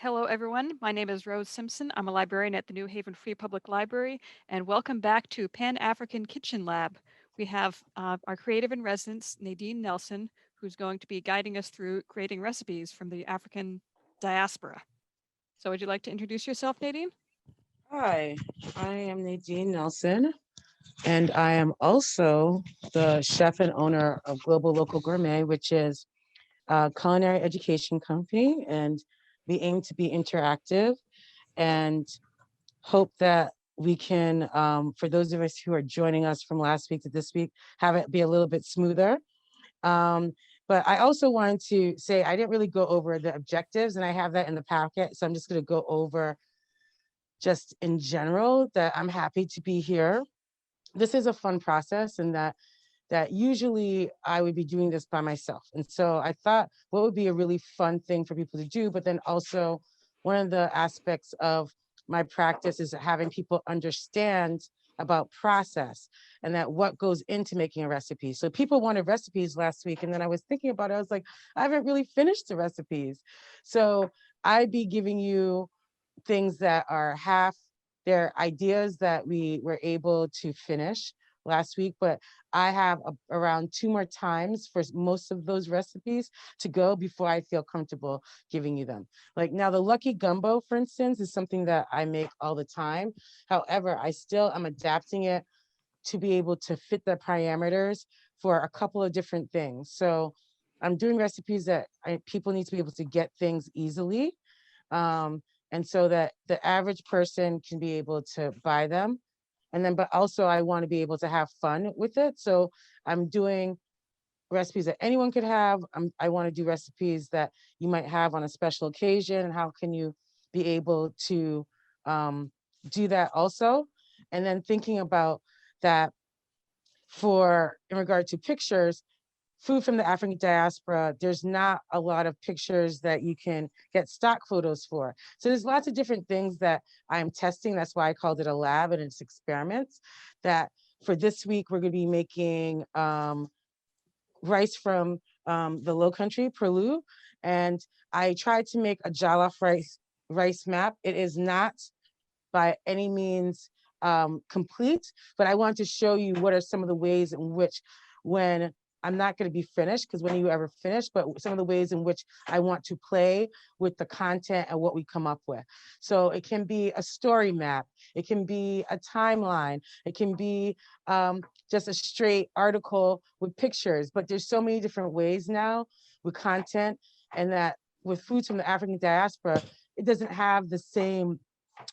Hello, everyone. My name is Rose Simpson. I'm a librarian at the New Haven Free Public Library, and welcome back to Pan-African Kitchen Lab. We have our creative in residence, Nadine Nelson, who's going to be guiding us through creating recipes from the African diaspora. So would you like to introduce yourself, Nadine? Hi, I am Nadine Nelson, and I am also the chef and owner of Global Local Gourmet, which is a culinary education company. And we aim to be interactive and hope that we can, for those of us who are joining us from last week to this week, have it be a little bit smoother. Um, but I also wanted to say I didn't really go over the objectives, and I have that in the packet. So I'm just going to go over just in general that I'm happy to be here. This is a fun process, and that usually I would be doing this by myself. And so I thought what would be a really fun thing for people to do, but then also one of the aspects of my practice is having people understand about process and that what goes into making a recipe. So people wanted recipes last week, and then I was thinking about it. I was like, I haven't really finished the recipes. So I'd be giving you things that are half, they're ideas that we were able to finish last week, but I have around 2 more times for most of those recipes to go before I feel comfortable giving you them. Like now, the lucky gumbo, for instance, is something that I make all the time. However, I still am adapting it to be able to fit the parameters for a couple of different things. So I'm doing recipes that people need to be able to get things easily. Um, and so that the average person can be able to buy them. And then, but also I want to be able to have fun with it. So I'm doing recipes that anyone could have. I want to do recipes that you might have on a special occasion. And how can you be able to do that also? And then thinking about that for in regard to pictures, food from the African diaspora, there's not a lot of pictures that you can get stock photos for. So there's lots of different things that I'm testing. That's why I called it a lab, and it's experiments. That for this week, we're going to be making rice from the Low Country, Peru. And I tried to make a jollof rice map. It is not by any means complete, but I want to show you what are some of the ways in which, when I'm not going to be finished, because when are you ever finish, but some of the ways in which I want to play with the content and what we come up with. So it can be a story map, it can be a timeline, it can be just a straight article with pictures, but there's so many different ways now with content, and that with foods from the African diaspora, it doesn't have the same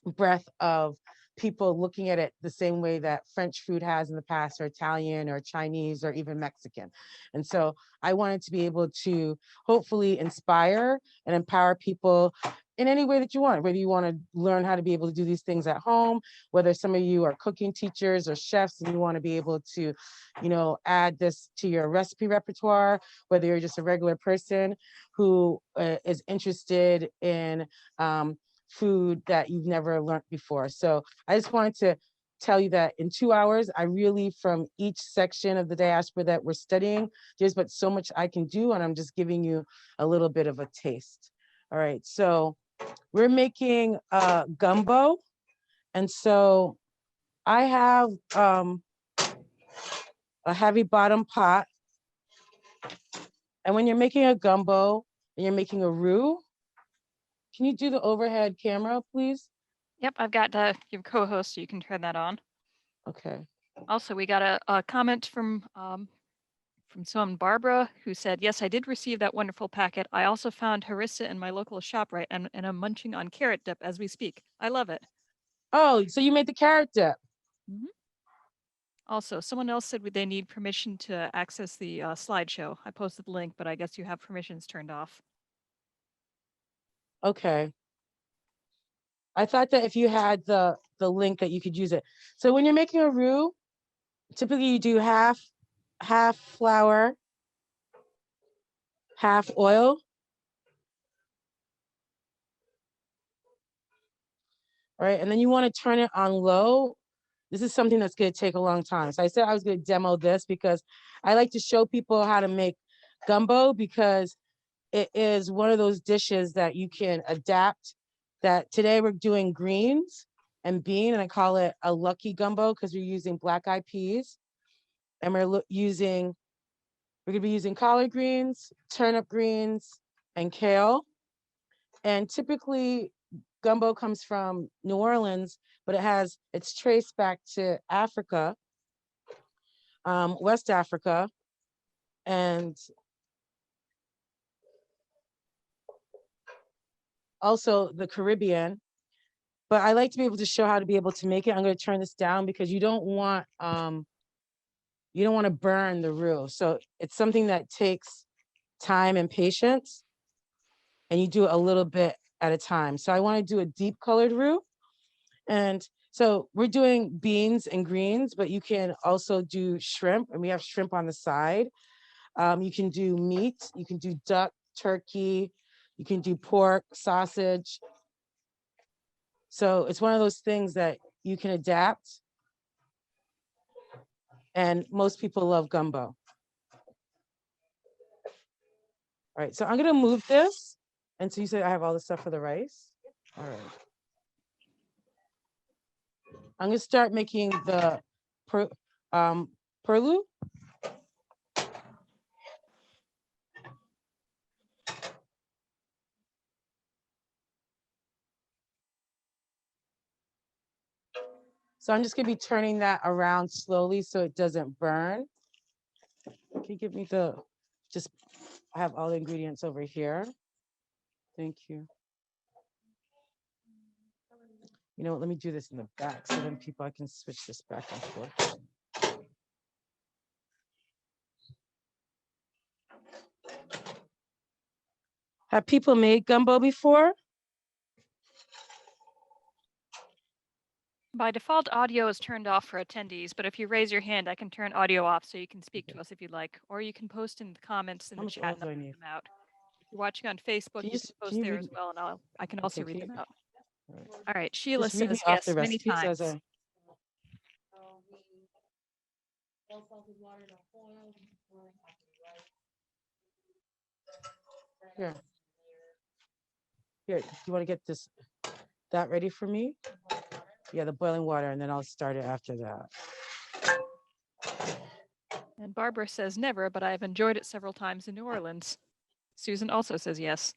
breadth of people looking at it the same way that French food has in the past, or Italian or Chinese or even Mexican. And so I wanted to be able to hopefully inspire and empower people in any way that you want, whether you want to learn how to be able to do these things at home, whether some of you are cooking teachers or chefs and you want to be able to, add this to your recipe repertoire, whether you're just a regular person who is interested in food that you've never learned before. So I just wanted to tell you that in 2 hours, I really, from each section of the diaspora that we're studying, there's but so much I can do, and I'm just giving you a little bit of a taste. All right, so we're making gumbo. And so I have a heavy bottom pot. And when you're making a gumbo and you're making a roux, can you do the overhead camera, please? Yep, I've got your co-host, so you can turn that on. Okay. Also, we got a comment from someone, Barbara, who said, yes, I did receive that wonderful packet. I also found harissa in my local shop, right? And I'm munching on carrot dip as we speak. I love it. Oh, so you made the carrot dip. Mm-hmm. Also, someone else said they need permission to access the slideshow. I posted the link, but I guess you have permissions turned off. Okay. I thought that if you had the link that you could use it. So when you're making a roux, typically you do half flour, half oil. Right, and then you want to turn it on low. This is something that's going to take a long time. So I said I was going to demo this because I like to show people how to make gumbo, because it is one of those dishes that you can adapt that today we're doing greens and bean, and I call it a lucky gumbo because we're using black eyed peas, and we're gonna be using collard greens, turnip greens, and kale. And typically, gumbo comes from New Orleans, but it's traced back to Africa, West Africa, and also the Caribbean. But I like to be able to show how to be able to make it. I'm going to turn this down because you don't want to burn the roux. So it's something that takes time and patience, and you do it a little bit at a time. So I want to do a deep colored roux. And so we're doing beans and greens, but you can also do shrimp, and we have shrimp on the side. You can do meat, you can do duck, turkey, you can do pork, sausage. So it's one of those things that you can adapt, and most people love gumbo. All right, so I'm gonna move this. And so you said I have all the stuff for the rice. All right. I'm gonna start making the per, perlu. So I'm just gonna be turning that around slowly so it doesn't burn. Can you give me just, I have all the ingredients over here. Thank you. You know what, let me do this in the back so then I can switch this back and forth. Have people made gumbo before? By default, audio is turned off for attendees, but if you raise your hand, I can turn audio off so you can speak to us if you'd like, or you can post in the comments in How the much chat oil and do I'll I read need? them out. If you're watching on Facebook, you can Can post you there read? as well, and I can Okay, also read them out. all right. All right, Sheila Just read me says off the yes many recipes as times. I. Here, do you want to get that ready for me? Yeah, the boiling water, and then I'll start it after that. And Barbara says never, but I've enjoyed it several times in New Orleans. Susan also says yes.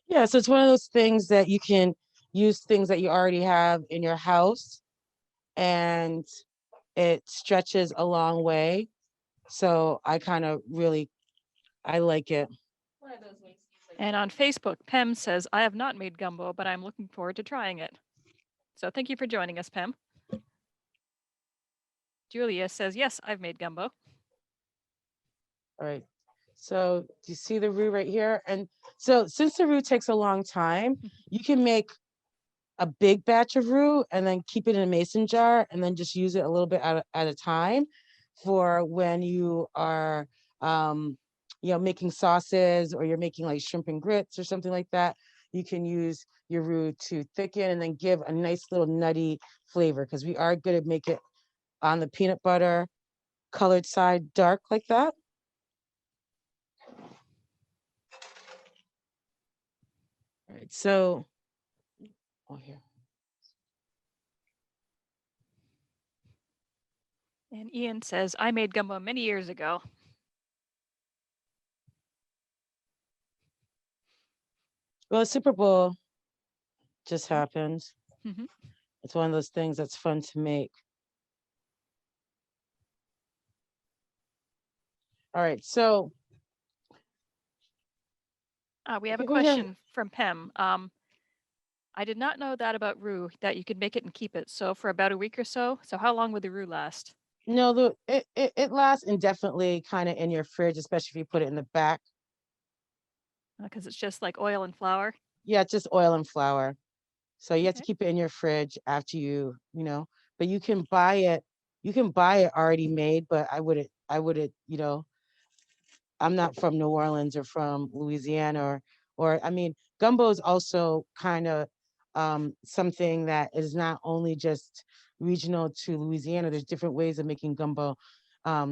Yeah, so it's one of those things that you can use things that you already have in your house, and it stretches a long way. So I like it. And on Facebook, Pem says, I have not made gumbo, but I'm looking forward to trying it. So thank you for joining us, Pem. Julia says, yes, I've made gumbo. All right. So do you see the roux right here? And so since the roux takes a long time, you can make a big batch of roux and then keep it in a mason jar and then just use it a little bit at a time for when you are making sauces, or you're making like shrimp and grits or something like that. You can use your roux to thicken and then give a nice little nutty flavor, because we are going to make it on the peanut butter colored side dark like that. All right, so here. And Ian says, I made gumbo many years ago. Well, the Super Bowl just Mm-hmm. happened. Mm-hmm. It's one of those things that's fun to make. All right, so We have a people here. question from Pem. I did not know that about roux, that you could make it and keep it. So for about a week or so. So how long would the roux last? No, it lasts indefinitely, kind of in your fridge, especially if you put it in the back. Because it's just like oil and flour. Yeah, just oil and flour. So you have to Okay. keep it in your fridge after but you can buy it. You can buy it already made, but I wouldn't. I'm not from New Orleans or from Louisiana, or I mean, gumbo is also kind of something that is not only just regional to Louisiana. There's different ways of making gumbo,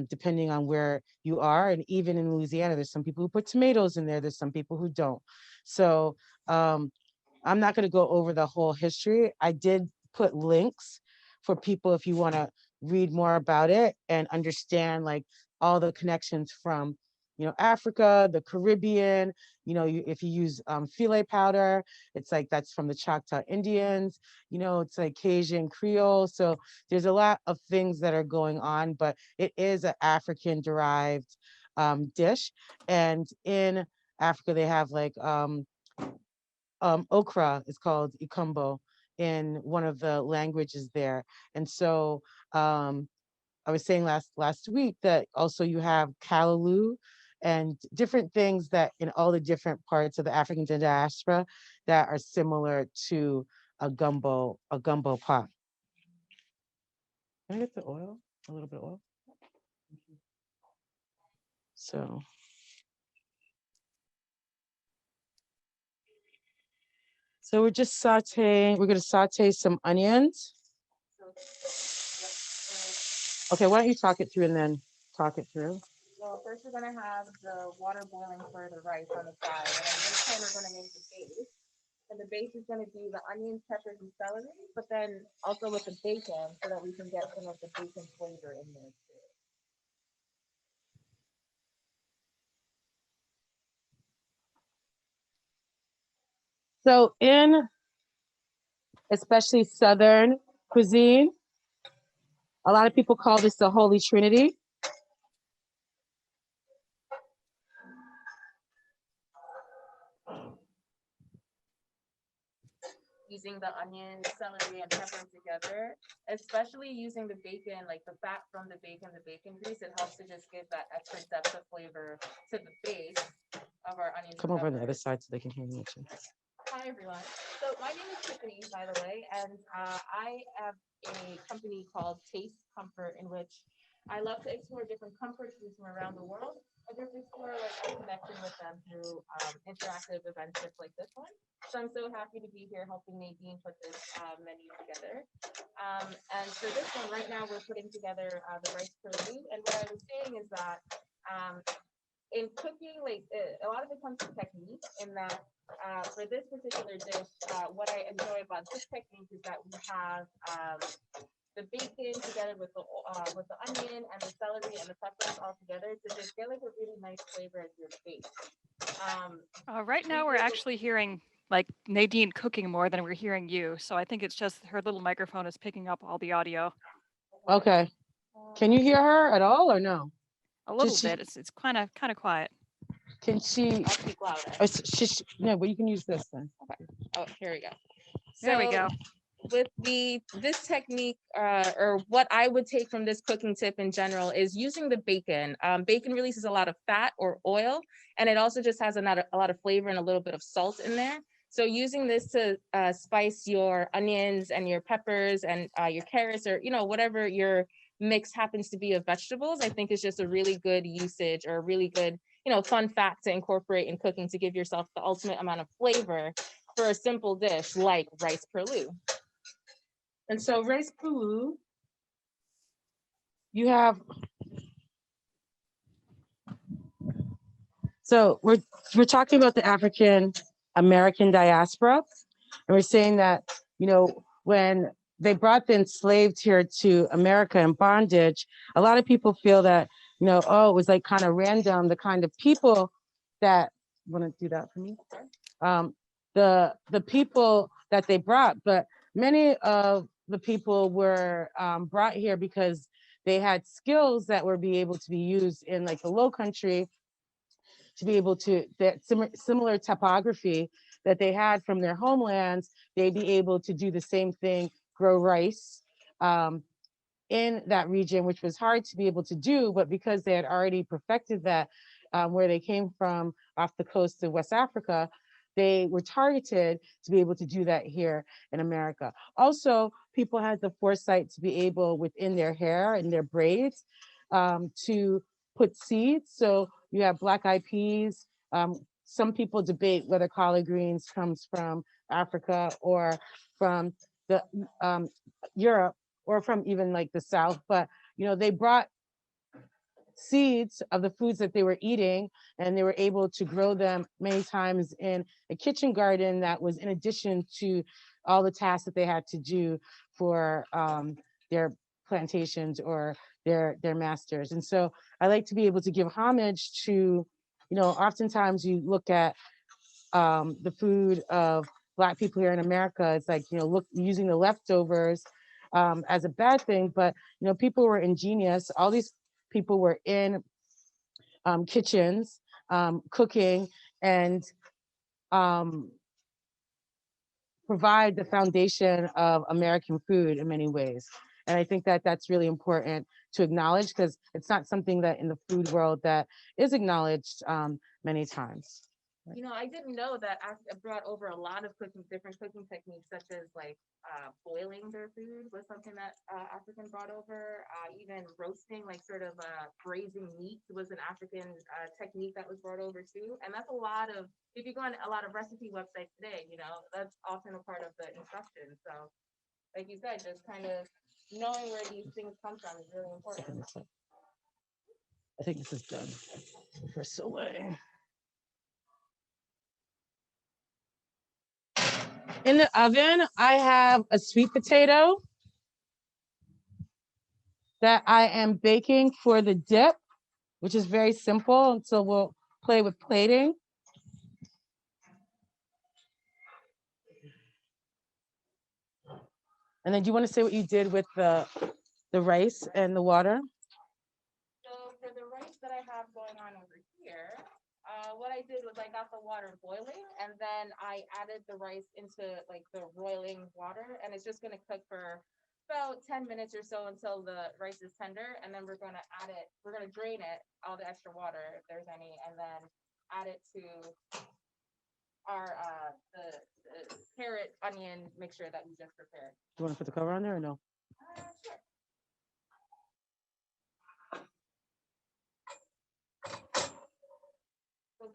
depending on where you are. And even in Louisiana, there's some people who put tomatoes in there. There's some people who don't. So I'm not going to go over the whole history. I did put links for people if you want to read more about it and understand like all the connections from, Africa, the Caribbean. If you use filet powder, it's like that's from the Choctaw Indians. It's like Cajun Creole. So there's a lot of things that are going on, but it is an African derived dish. And in Africa, they have like okra is called ikumbo in one of the languages there. And so I was saying last week that also you have callaloo and different things that in all the different parts of the African diaspora that are similar to a gumbo pot. Can I get the oil? A little bit of oil. So we're just sauteing. We're gonna saute some onions. Okay, why don't you talk it through and then talk it through? Well, first we're gonna have the water boiling for the rice on the side, and then this time we're gonna make the base. And the base is gonna be the onions, peppers, and celery, but then also with the bacon so that we can get some of the bacon flavor in there too. So in especially Southern cuisine, a lot of people call this the Holy Trinity. Using the onion, celery, and pepper together, especially using the bacon, like the fat from the bacon grease, it helps to just give that extra depth of flavor to the base of our onions Come and over on the other peppers. side so they can hear you. Hi everyone. So my name is Tiffany, by the way, and I have a company called Taste Comfort, in which I love to explore different comfort foods from around the world, and just explore like a connection with them through interactive events just like this one. So I'm so happy to be here helping Nadine put this menu together. And for this one, right now we're putting together the rice curry, and what I was saying is that um, in cooking, like a lot of it comes to technique. In that, for this particular dish, what I enjoy about this technique is that we have the bacon together with the onion and the celery and the peppers all together to just get like a really nice flavor as your base. Um, Right we now, we're use it. actually hearing like Nadine cooking more than we're hearing you. So I think it's just her little microphone is picking up all the audio Okay. Okay. Can you Um, hear her at all or no? a little Just bit. It's kind of quiet. can she? I'll speak louder. No, but you can use this then. Okay. Oh, here we go. There we So go. with this technique, or what I would take from this cooking tip in general, is using the bacon. Bacon releases a lot of fat or oil, and it also just has a lot of flavor and a little bit of salt in there. So using this to spice your onions and your peppers and your carrots, or whatever your mix happens to be of vegetables, I think is just a really good usage, or a really good fun fact to incorporate in cooking to give yourself the ultimate amount of flavor for a simple dish like rice perlou. And so rice pulu, you have. So we're talking about the African American diaspora, and we're saying that when they brought the enslaved here to America in bondage, a lot of people feel that oh, it was like kind of random the kind of people that want to do that for me. Um, the people that they brought, but many of the people were brought here because they had skills that were be able to be used in like the Low Country, to be able to that similar topography that they had from their homelands, they'd be able to do the same thing, grow rice um, in that region, which was hard to be able to do, but because they had already perfected that where they came from off the coast of West Africa, they were targeted to be able to do that here in America. Also, people had the foresight to be able within their hair and their braids to put seeds. So you have black eyed peas. Some people debate whether collard greens comes from Africa or from the Europe or from even like the South, but they brought seeds of the foods that they were eating, and they were able to grow them many times in a kitchen garden that was in addition to all the tasks that they had to do for their plantations or their masters. And so I like to be able to give homage to, oftentimes you look at the food of Black people here in America. It's like, look, using the leftovers as a bad thing, but people were ingenious. All these people were in kitchens, cooking, and um, provide the foundation of American food in many ways. And I think that that's really important to acknowledge, because it's not something that in the food world that is acknowledged many times. I didn't know that Africa brought over a lot of different cooking techniques, such as like boiling their food was something that African brought over. Even roasting, like sort of braising meat, was an African technique that was brought over too. And that's a lot of, if you go on a lot of recipe websites today, that's often a part of the instructions. So, like you said, just kind of knowing where these things come from is really important. I think this is done for Soleil. In the oven, I have a sweet potato that I am baking for the dip, which is very simple. And so we'll play with plating. And then do you want to say what you did with the rice and the water? So for the rice that I have going on over here, what I did was I got the water boiling, and then I added the rice into like the boiling water, and it's just gonna cook for about 10 minutes or so until the rice is tender, and then we're gonna drain it, all the extra water if there's any, and then add it to our the carrot onion mixture that we just prepared. Do you want to put the cover on there or no? Sure.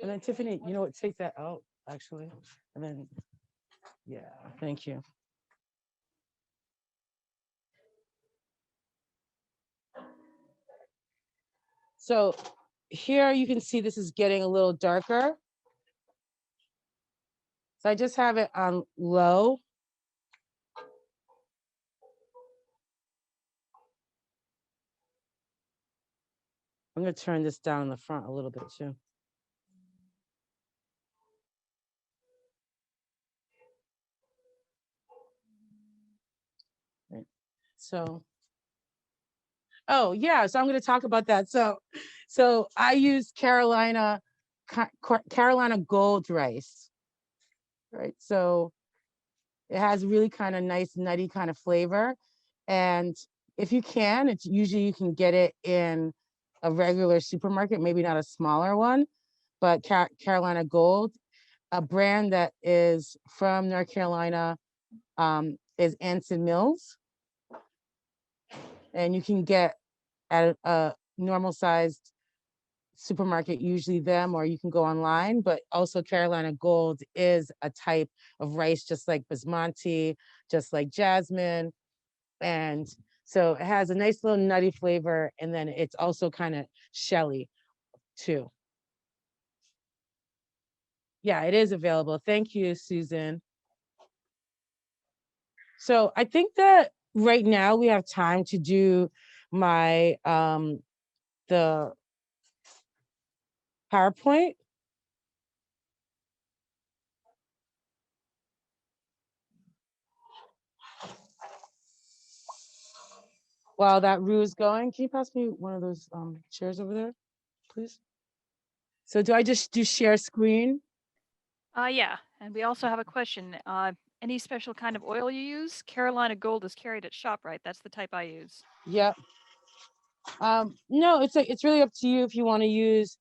And then Tiffany, you know what, take that out actually. And then, yeah, thank you. So here you can see this is getting a little darker. So I just have it on low. I'm going to turn this down in the front a little bit too. Right. So, oh yeah, so I'm going to talk about that. So I use Carolina Gold rice, right? So it has really kind of nice nutty kind of flavor, and if you can, it's usually you can get it in a regular supermarket, maybe not a smaller one, but Carolina Gold, a brand that is from North Carolina, is Anson Mills, and you can get at a normal sized supermarket, usually them, or you can go online. But also Carolina Gold is a type of rice, just like basmati, just like jasmine. And so it has a nice little nutty flavor, and then it's also kind of shelly too. Yeah, it is available. Thank you, Susan. So I think that right now we have time to do my the PowerPoint. While that roux is going, can you pass me one of those chairs over there, please? So do I just do share screen? Yeah, and we also have a question. Any special kind of oil you use? Carolina Gold is carried at ShopRite. That's the type I use. Yep. No, it's really up to you if you want to use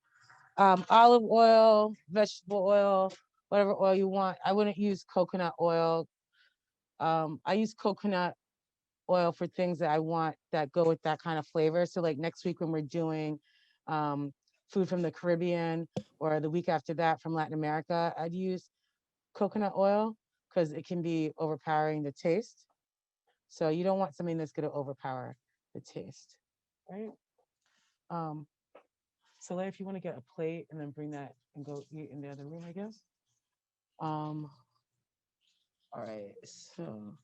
olive oil, vegetable oil, whatever oil you want. I wouldn't use coconut oil. I use coconut oil for things that I want that go with that kind of flavor. So like next week when we're doing food from the Caribbean, or the week after that from Latin America, I'd use coconut oil because it can be overpowering the taste. So you don't want something that's going to overpower the taste, right? Soleil, if you want to get a plate and then bring that and go eat in the other room, I guess. Um, all right, so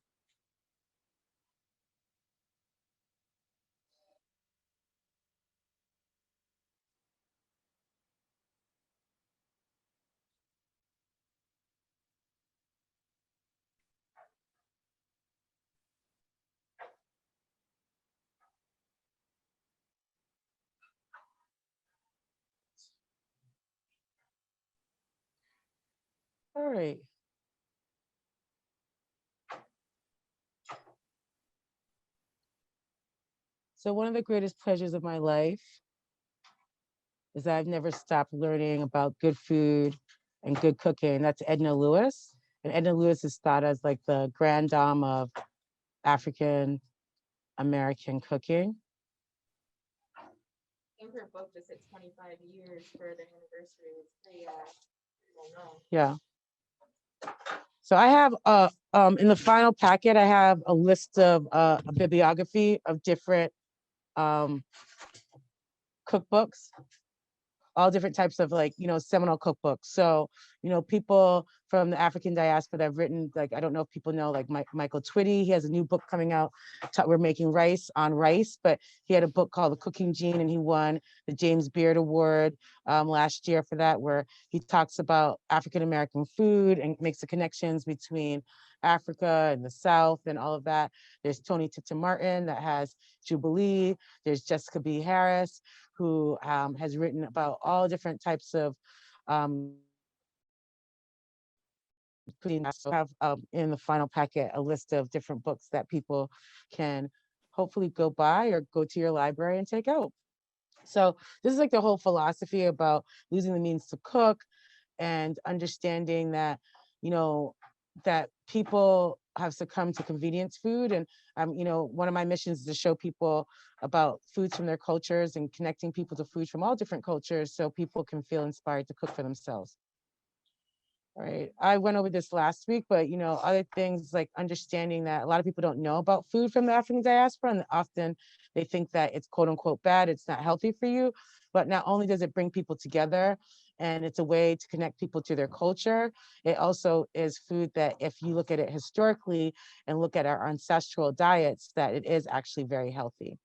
all right. So one of the greatest pleasures of my life is that I've never stopped learning about good food and good cooking. That's Edna Lewis. And Edna Lewis is thought as like the grand dame of African American cooking. In her book just hit 25 years for the anniversary. It's pretty well known. Yeah. So I have in the final packet, I have a list of a bibliography of different um, cookbooks, all different types of like, seminal cookbooks. So, people from the African diaspora that have written, like, I don't know if people know, like Michael Twitty, he has a new book coming out. We're making rice on rice, but he had a book called The Cooking Gene, and he won the James Beard Award last year for that, where he talks about African American food and makes the connections between Africa and the South and all of that. There's Tony Tita Martin that has Jubilee. There's Jessica B. Harris, who has written about all different types of cuisine. So I have in the final packet a list of different books that people can hopefully go buy or go to your library and take out. So this is like the whole philosophy about losing the means to cook and understanding that, that people have succumbed to convenience food. And, one of my missions is to show people about foods from their cultures and connecting people to food from all different cultures so people can feel inspired to cook for themselves. Right. I went over this last week, but other things like understanding that a lot of people don't know about food from the African diaspora, and often they think that it's quote unquote bad, it's not healthy for you. But not only does it bring people together and it's a way to connect people to their culture, it also is food that, if you look at it historically and look at our ancestral diets, that it is actually very healthy.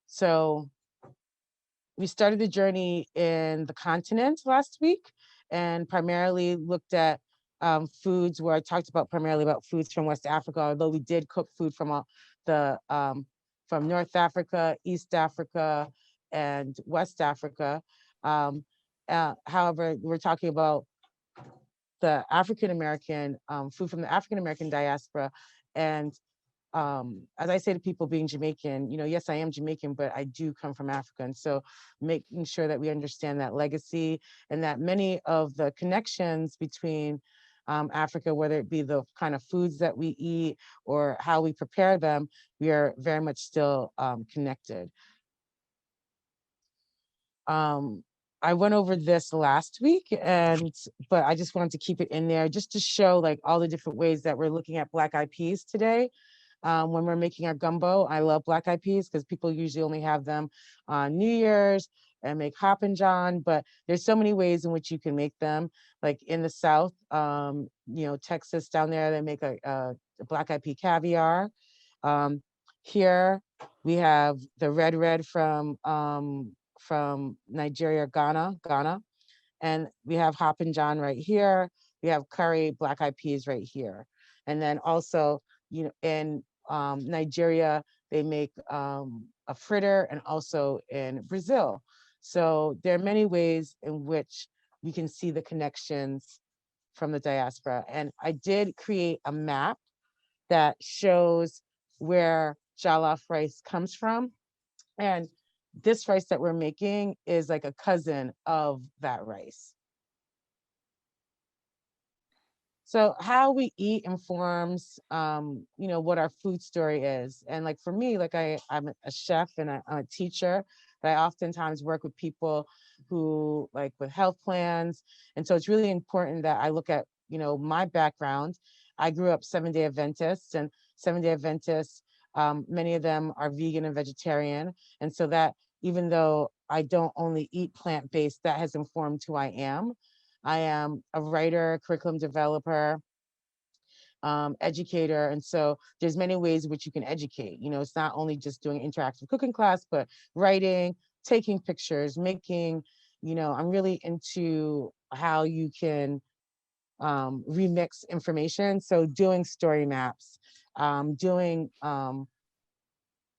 So we started the journey in the continent last week and primarily looked at foods where I talked about primarily about foods from West Africa, although we did cook food from the from North Africa, East Africa, and West Africa. However, we're talking about the African American food from the African American diaspora. And as I say to people being Jamaican, yes, I am Jamaican, but I do come from Africa. And so making sure that we understand that legacy and that many of the connections between Africa, whether it be the kind of foods that we eat or how we prepare them, we are very much still connected. I went over this last week, but I just wanted to keep it in there just to show like all the different ways that we're looking at black eyed peas today. When we're making our gumbo, I love black eyed peas because people usually only have them on New Year's and make Hoppin' John, but there's so many ways in which you can make them. Like in the South, Texas down there, they make a black eyed pea caviar. Here we have the red from Nigeria, Ghana, and we have Hoppin' John right here. We have curry black eyed peas right here, and then also, in Nigeria, they make a fritter, and also in Brazil. So there are many ways in which we can see the connections from the diaspora. And I did create a map that shows where jollof rice comes from. And this rice that we're making is like a cousin of that rice. So how we eat informs, what our food story is. And like for me, like I'm a chef and I'm a teacher, but I oftentimes work with people who like with health plans. And so it's really important that I look at, my background. I grew up 7-day Adventists, and 7-day Adventists, many of them are vegan and vegetarian. And so that even though I don't only eat plant-based. That has informed who I am. I am a writer, curriculum developer, educator. And so there's many ways in which you can educate. You know, it's not only just doing interactive cooking class, but writing, taking pictures, making, you know, I'm really into how you can remix information. So doing story maps, doing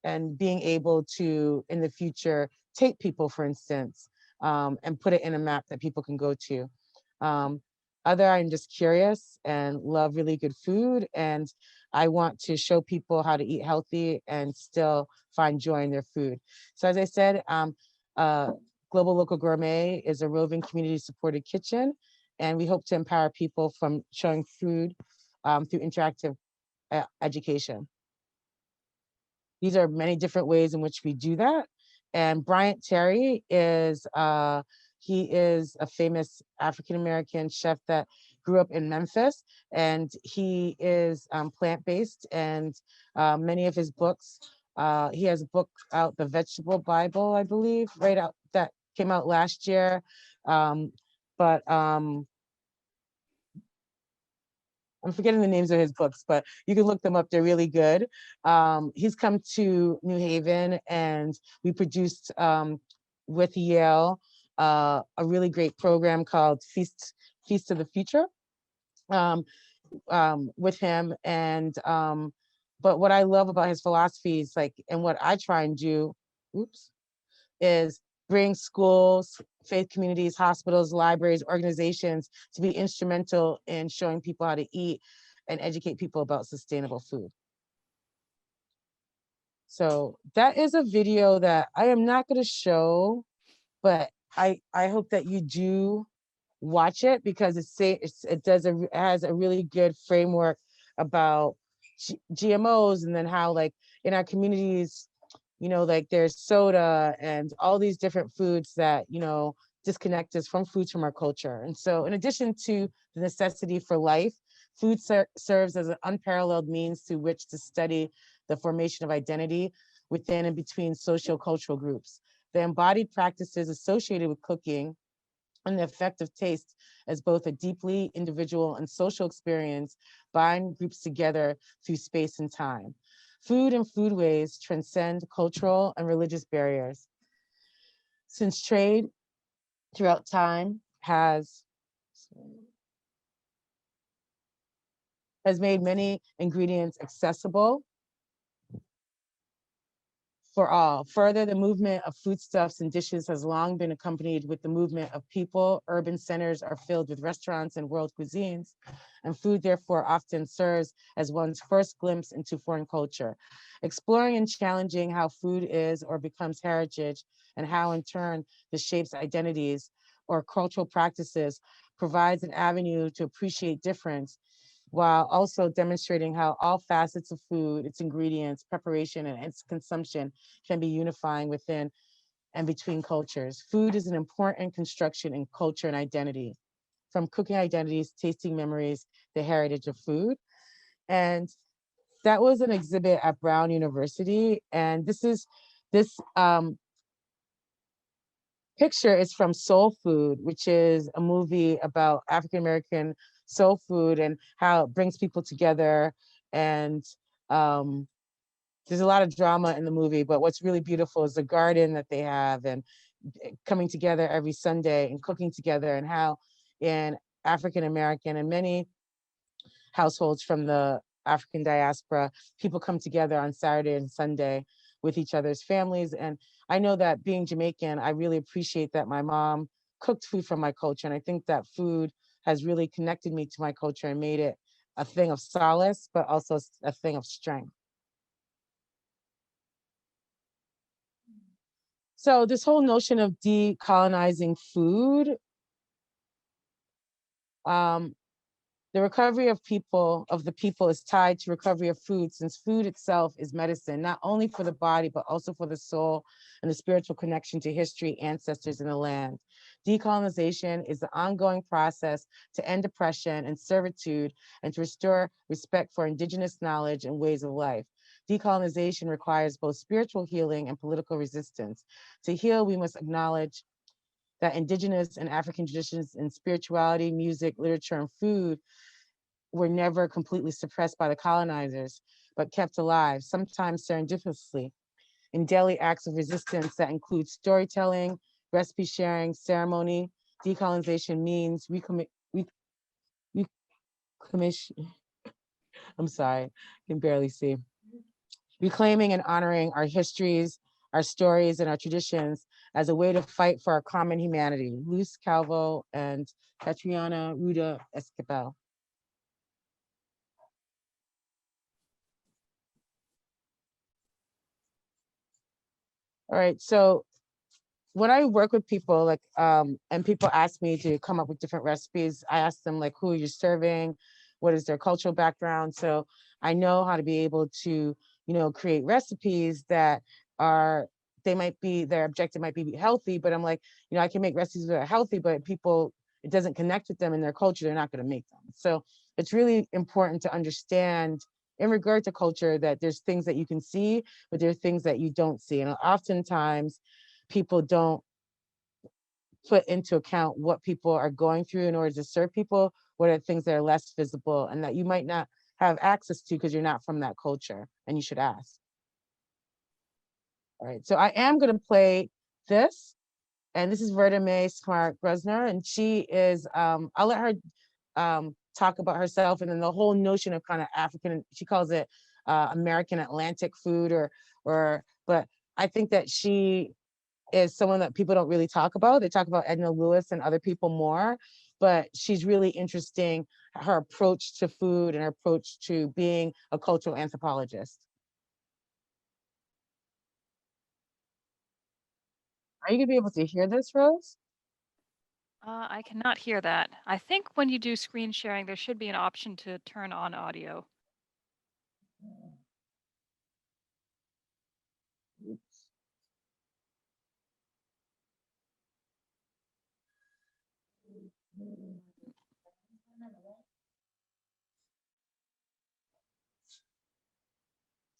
and being able to in the future take people, for instance, and put it in a map that people can go to. Um, Other, I'm just curious and love really good food, and I want to show people how to eat healthy and still find joy in their food. So as I said, uh, Global Local Gourmet is a roving community supported kitchen, and we hope to empower people from showing food through interactive education. These are many different ways in which we do that. And Bryant Terry is he is a famous African American chef that grew up in Memphis, and he is plant-based. And many of his books, he has a book out, The Vegetable Bible, I believe, right out that came out last year. Um, but I'm forgetting the names of his books, but you can look them up. They're really good. He's come to New Haven, and we produced with Yale a really great program called Feast of the Future um, with him. And but what I love about his philosophy is like, and what I try and do, oops, is bring schools, faith communities, hospitals, libraries, organizations to be instrumental in showing people how to eat and educate people about sustainable food. So that is a video that I am not going to show, but I hope that you do watch it because it has a really good framework about GMOs, and then how like in our communities, you know, like there's soda and all these different foods that, you know, disconnect us from foods from our culture. And so in addition to the necessity for life, food serves as an unparalleled means through which to study the formation of identity within and between socio-cultural groups. The embodied practices associated with cooking and the effect of taste as both a deeply individual and social experience bind groups together through space and time. Food and foodways transcend cultural and religious barriers. Since trade throughout time has made many ingredients accessible for all. Further, the movement of foodstuffs and dishes has long been accompanied with the movement of people. Urban centers are filled with restaurants and world cuisines, and food therefore often serves as one's first glimpse into foreign culture. Exploring and challenging how food is or becomes heritage, and how in turn this shapes identities or cultural practices, provides an avenue to appreciate difference, while also demonstrating how all facets of food, its ingredients, preparation, and its consumption can be unifying within and between cultures. Food is an important construction in culture and identity, from cooking identities, tasting memories, the heritage of food. And that was an exhibit at Brown University. And this picture is from Soul Food, which is a movie about African American soul food and how it brings people together. And um, there's a lot of drama in the movie, but what's really beautiful is the garden that they have, and coming together every Sunday and cooking together, and how in African American and many households from the African diaspora, people come together on Saturday and Sunday with each other's families. And I know that being Jamaican, I really appreciate that my mom cooked food from my culture. And I think that food has really connected me to my culture and made it a thing of solace, but also a thing of strength. So this whole notion of decolonizing food, um, the recovery of the people is tied to recovery of food, since food itself is medicine, not only for the body, but also for the soul and the spiritual connection to history, ancestors, and the land. Decolonization is the ongoing process to end oppression and servitude and to restore respect for indigenous knowledge and ways of life. decolonization requires both spiritual healing and political resistance. To heal, we must acknowledge that indigenous and African traditions in spirituality, music, literature, and food were never completely suppressed by the colonizers, but kept alive, sometimes serendipitously, in daily acts of resistance that include storytelling, recipe sharing, ceremony. Decolonization means recommission. I'm sorry, I can barely see. Reclaiming and honoring our histories, our stories, and our traditions as a way to fight for our common humanity. Luz Calvo and Catriona Ruda Esquivel. All right, so when I work with people, like, and people ask me to come up with different recipes, I ask them, like, who you're serving, what is their cultural background. So I know how to be able to, create recipes that are, their objective might be healthy, but I'm like, I can make recipes that are healthy, but people, it doesn't connect with them in their culture, they're not going to make them. So it's really important to understand in regard to culture that there's things that you can see, but there are things that you don't see. And oftentimes people don't put into account what people are going through in order to serve people, what are things that are less visible and that you might not have access to because you're not from that culture, and you should ask. All right, so I am going to play this, and this is Verda May Smart Grusner, and she is, I'll let her talk about herself and then the whole notion of kind of African, she calls it American Atlantic food, but I think that she is someone that people don't really talk about. They talk about Edna Lewis and other people more, but she's really interesting, her approach to food and her approach to being a cultural anthropologist. Are you gonna be able to hear this, Rose? I cannot hear that. I think when you do screen sharing, there should be an option to turn on audio.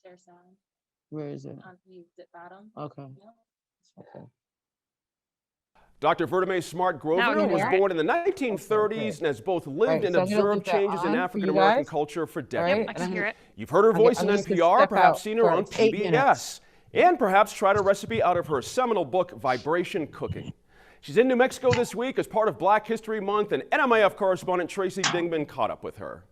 Share sound Where is it? on the bottom. Okay. Yep. Okay. Dr. Verda Smart Now Grosvenor can was hear it. born in the Okay, 1930s great. and has both All lived right, and so I'm gonna leave observed that changes in on for African you American guys. culture for All decades. right, I can hear it. You've heard her voice I'm in just gonna NPR, step perhaps out seen her for on 8 minutes. PBS, and perhaps tried a recipe out of her seminal book, Vibration Cooking. She's in New Mexico this week as part of Black History Month, and NMIF correspondent Tracy Dingman caught up with her.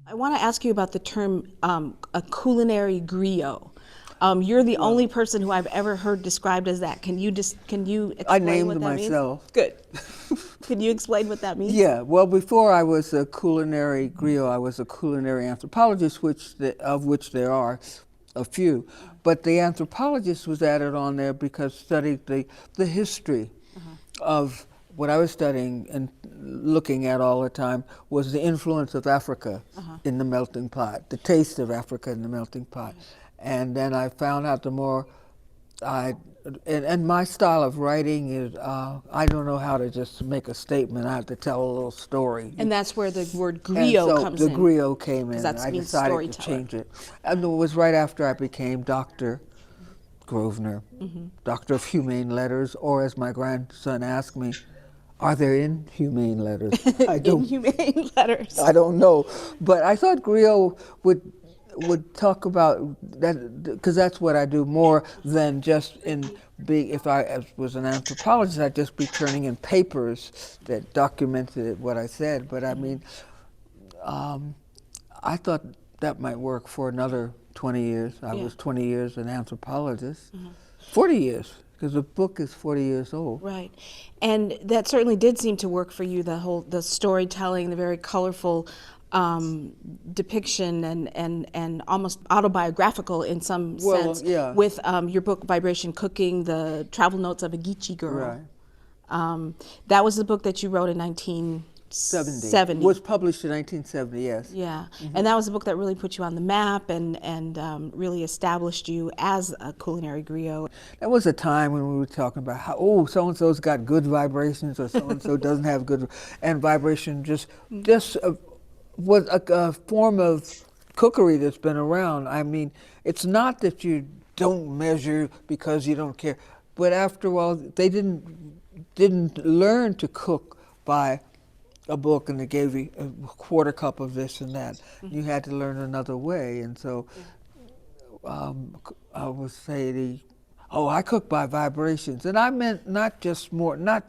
I want to ask you about the term a culinary griot. You're the only person who I've ever heard described as that. Can you explain I named what that myself. means? Good. Can you explain what that means? Yeah, well, before I was a culinary griot, I was a culinary anthropologist, of which there are a few. But the anthropologist was added on there because studied the history of what I was studying and looking at all the time was the influence of Africa in the melting pot, the taste of Africa in the melting pot. And then I found out the more and my style of writing is, I don't know how to just make a statement. I have to tell a little story. And that's where the word And griot so comes the in. griot came in, that and I means decided to storyteller. change it. And it was right after I became Dr. Grosvenor, Doctor of Humane Letters, or as my grandson asked me, are there inhumane letters? Inhumane letters. I don't know, but I thought griot would talk about that because that's what I do more than just in being. If I was an anthropologist, I'd just be turning in papers that documented what I said. But I mean, I thought that might work for another 20 years. I was 20 years an anthropologist, 40 years. Because the book is 40 years old. Right, and that certainly did seem to work for you. The storytelling, the very colorful depiction, and almost autobiographical in some sense. Yeah. With your book Vibration Cooking, the travel notes of a Geechee girl. Right. That was the book that you wrote in 1970. Was published in 1970, yes. Yeah, and that was a book that really put you on the map and really established you as a culinary griot. There was a time when we were talking about how, oh, so-and-so's got good vibrations or so-and-so doesn't have good, and vibration just was a form of cookery that's been around. I mean, it's not that you don't measure because you don't care, but after a while, they didn't learn to cook by a book and they gave you a quarter cup of this and that. You had to learn another way, and so I would say I cook by vibrations, and I meant not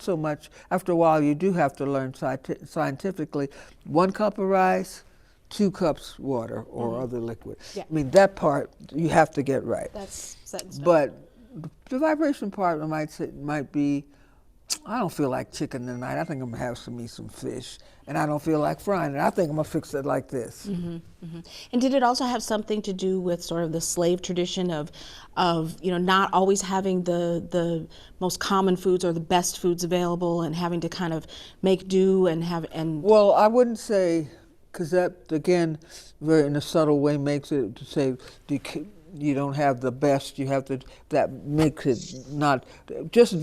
so much. After a while, you do have to learn scientifically. 1 cup of rice, 2 cups water or other liquid. Yeah. I mean, that part you have to get right. That's set in stone. But the vibration part might be, I don't feel like chicken tonight. I think I'm gonna have some fish, and I don't feel like frying it. I think I'm gonna fix it like this. And did it also have something to do with sort of the slave tradition of not always having the most common foods or the best foods available, and having to kind of make do and Well, I wouldn't say, because that again, very in a subtle way makes it to say you don't have the best. You have to, that makes it not just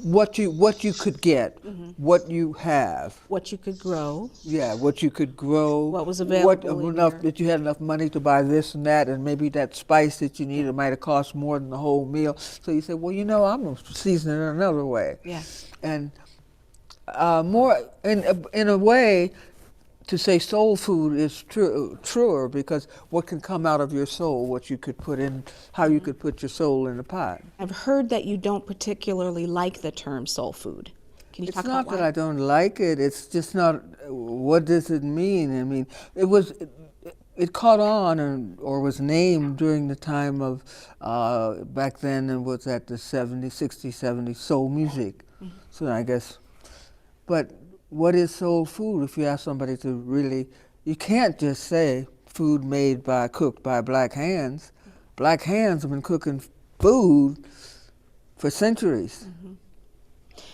what you could get, what you have. what you could grow. Yeah, what you could grow. What was available in enough your- that you had enough money to buy this and that, and maybe that spice that you needed might have cost more than the whole meal. So you say, well, I'm gonna season it another way. Yeah. And more in a way, to say soul food is truer, because what can come out of your soul, what you could put in, how you could put your soul in the pot. I've heard that you don't particularly like the term soul food. Can you It's talk not about that why? I don't like it. It's just not. What does it mean? I mean, it caught on or was named during the time of back then, and was at the 70s, 60s, 70s soul music. So I guess, but what is soul food? If you ask somebody to really, you can't just say food cooked by black hands. Black hands have been cooking food for centuries.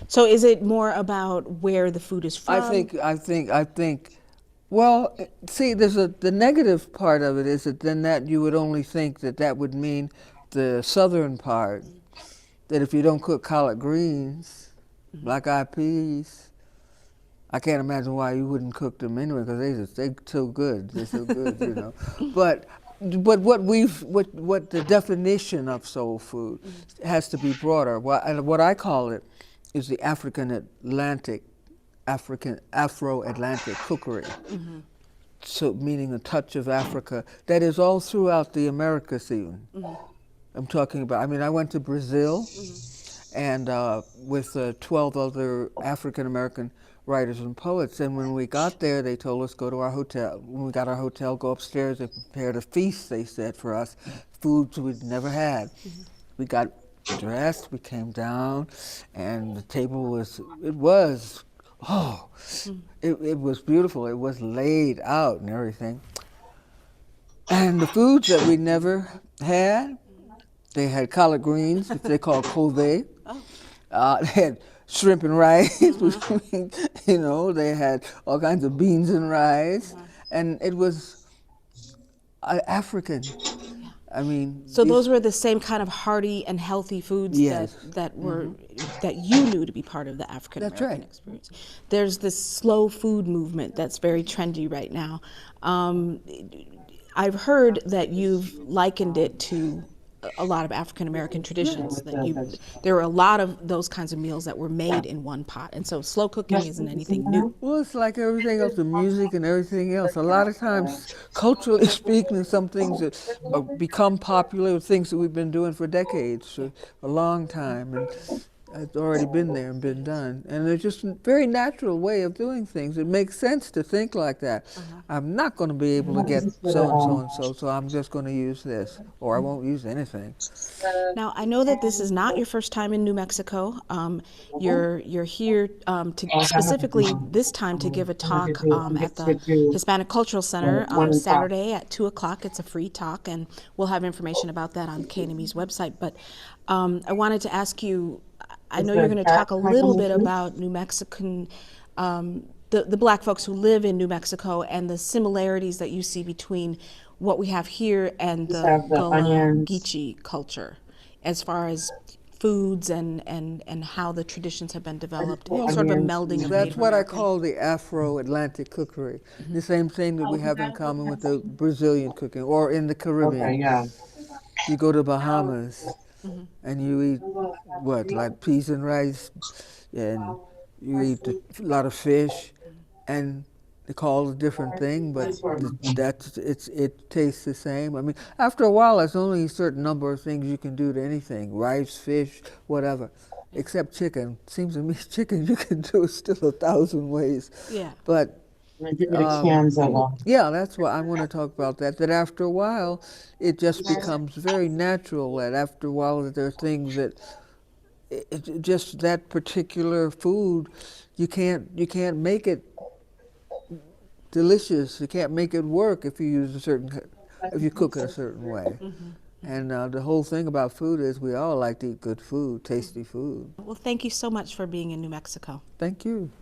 So is it more about where the food is from? I think. Well, see, the negative part of it is that you would only think that would mean the southern part. That if you don't cook collard greens, black-eyed peas, I can't imagine why you wouldn't cook them anyway, because they're so good. They're so good, But what the definition of soul food has to be broader. What I call it is the Afro-Atlantic cookery. So meaning a touch of Africa that is all throughout the Americas even. I'm talking about, I went to Brazil and with 12 other African American writers and poets, and when we got there, they told us go to our hotel. When we got our hotel, go upstairs. They prepared a feast, they said, for us, foods we'd never had. We got dressed, we came down, and the table was beautiful. It was laid out and everything. And the foods that we never had, they had collard greens, which they call couve. They had shrimp and rice, they had all kinds of beans and rice, and it was African. So those were the same kind of hearty and healthy foods Yes. that you knew to be part of the African American right. experience. There's this slow food movement that's very trendy right now. I've heard that you've likened it to a lot of African American traditions. There were a lot of those kinds of meals that were made in one pot, and so slow cooking isn't anything new. Well, it's like everything else, the music and everything else. A lot of times, culturally speaking, some things that become popular are things that we've been doing for decades, for a long time, and it's already been there and been done. And it's just a very natural way of doing things. It makes sense to think like that. I'm not going to be able to get so-and-so, so I'm just going to use this, or I won't use anything. Now, I know that this is not your first time in New Mexico. You're here to specifically this time to give a talk at the Hispanic Cultural Center on Saturday at 2 o'clock. It's a free talk, and we'll have information about that on KNME's website. But I wanted to ask you, I know you're going to talk a little bit about New Mexican, the black folks who live in New Mexico and the similarities that you see between what we have here and the Gullah Geechee culture, as far as foods and how the traditions have been developed. You know, sort of a melding of That's Native what I American. call the Afro-Atlantic cookery. The same thing that we have in common with the Brazilian cooking, or in the Caribbean. You go to Bahamas and you eat what, like peas and rice, and you eat a lot of fish, and they call it a different thing, but it tastes the same. I mean, after a while, there's only a certain number of things you can do to anything: rice, fish, whatever, except chicken. Seems to me, chicken you can do still 1,000 ways. Yeah. But yeah, that's what I want to talk about. That after a while, it just becomes very natural. That after a while, that there are things that just that particular food, you can't make it delicious. You can't make it work if you use if you cook it a certain way. And the whole thing about food is we all like to eat good food, tasty food. Well, thank you so much for being in New Mexico. Thank you.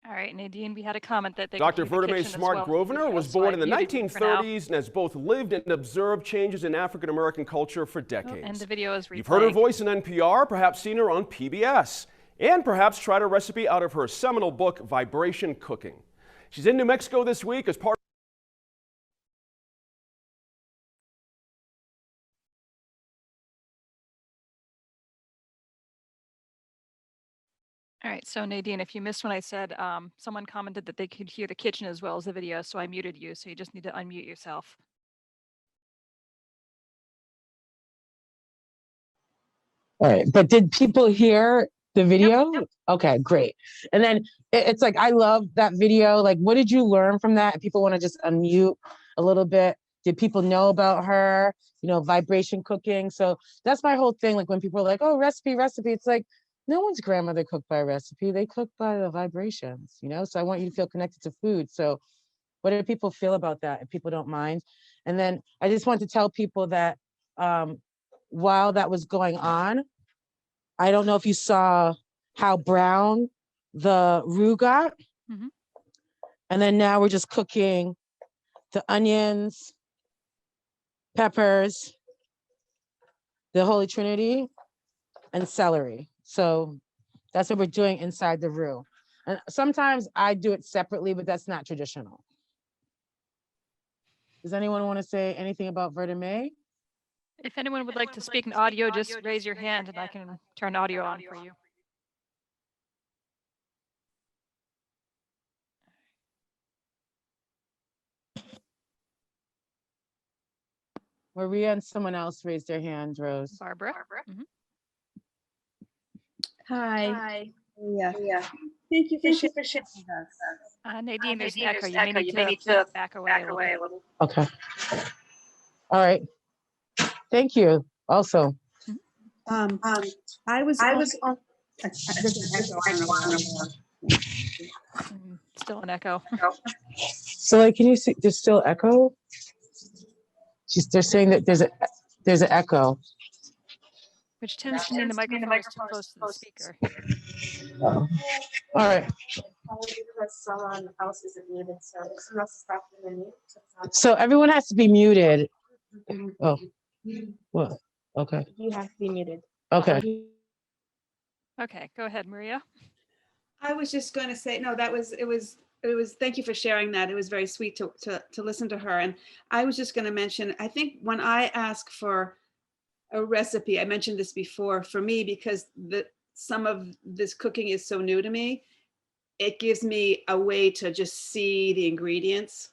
All right, Nadine, we had a comment that they Dr. could hear the Vertime kitchen as Smart well. Grosvenor was So born I in the muted you for now. 1930s and has both lived and observed changes in African American culture for decades. And the video is replaying. You've heard her voice in NPR, perhaps seen her on PBS, and perhaps tried a recipe out of her seminal book, Vibration Cooking. She's in New Mexico this week as part All right, so Nadine, if you missed when I said someone commented that they could hear the kitchen as well as the video, so I muted you, so you just need to unmute yourself. All right, but did people hear the video? Yep. Okay, great. And then it's like, I love that video. Like, what did you learn from that? If people want to just unmute a little bit. Did people know about her? You know, vibration cooking. So that's my whole thing. Like when people are like, oh, recipe, it's like, no one's grandmother cooked by a recipe. They cook by the vibrations, you know? So I want you to feel connected to food. So what do people feel about that if people don't mind? And then I just want to tell people that while that was going on, I don't know if you saw how brown the roux got. Mhm. And then now we're just cooking the onions, peppers, the Holy Trinity, and celery. So that's what we're doing inside the roux. And sometimes I do it separately, but that's not traditional. Does anyone want to say anything about Vertime? If anyone would like to speak in audio, just raise your hand and I can turn audio on for you. Maria and someone else raised their hand, Rose. Barbara? Mhm. Hi. Yeah. Thank you for sharing with us. Nadine, there's an echo. You may need to back away a little. Okay. All right. Thank you. Also. I was on. There's an echo. I don't know why. Still an echo. So like, can you see, there's still echo? They're saying that there's an echo. Which tends to mean the microphone is too close to the speaker. All right. Because someone else isn't muted, so if someone else is talking to me. So everyone has to be muted. Oh, well, okay. You have to be muted. Okay. Okay, go ahead, Maria. I was just going to say, no, it was, thank you for sharing that. It was very sweet to listen to her. And I was just going to mention, I think when I ask for a recipe, I mentioned this before, for me, because some of this cooking is so new to me, it gives me a way to just see the ingredients.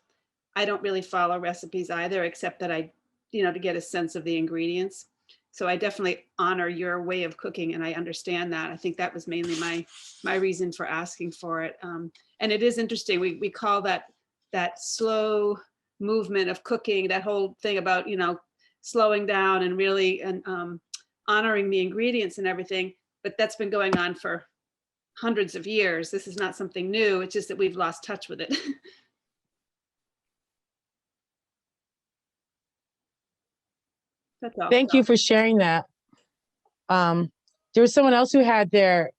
I don't really follow recipes either, except that I, to get a sense of the ingredients. So I definitely honor your way of cooking, and I understand that. I think that was mainly my reason for asking for it. And it is interesting. We call that slow movement of cooking, that whole thing about slowing down and really honoring the ingredients and everything. But that's been going on for hundreds of years. This is not something new. It's just that we've lost touch with it. That's all. Thank you for sharing that. There was someone else who had their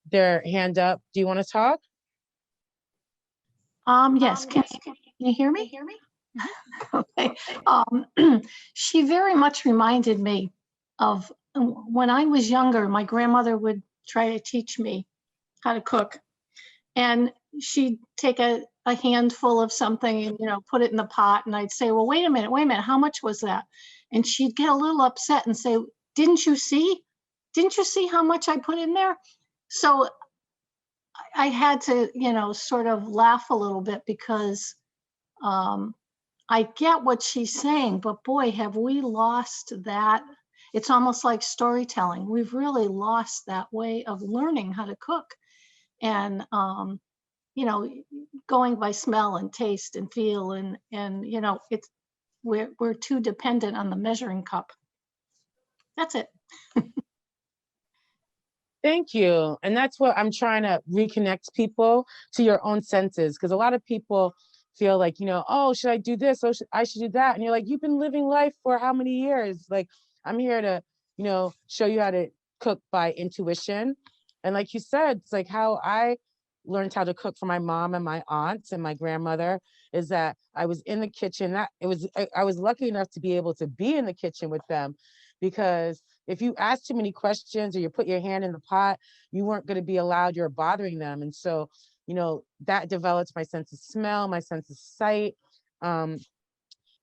hand up. Do you want to talk? Yes, can you hear me? Okay. She very much reminded me of when I was younger, my grandmother would try to teach me how to cook. And she'd take a handful of something and, put it in the pot. And I'd say, well, wait a minute, how much was that? And she'd get a little upset and say, didn't you see? Didn't you see how much I put in there? So I had to, sort of laugh a little bit because I get what she's saying, but boy, have we lost that. It's almost like storytelling. We've really lost that way of learning how to cook. And, going by smell and taste and feel and it's we're too dependent on the measuring cup. That's it. Thank you. And that's what I'm trying to reconnect people to your own senses. Because a lot of people feel like, oh, should I do this? Oh, I should do that. And you're like, you've been living life for how many years? Like, I'm here to, show you how to cook by intuition. And like you said, it's like how I learned how to cook for my mom and my aunts and my grandmother is that I was in the kitchen. I was lucky enough to be able to be in the kitchen with them, because if you ask too many questions or you put your hand in the pot, you weren't going to be allowed, you're bothering them. And so, that develops my sense of smell, my sense of sight. And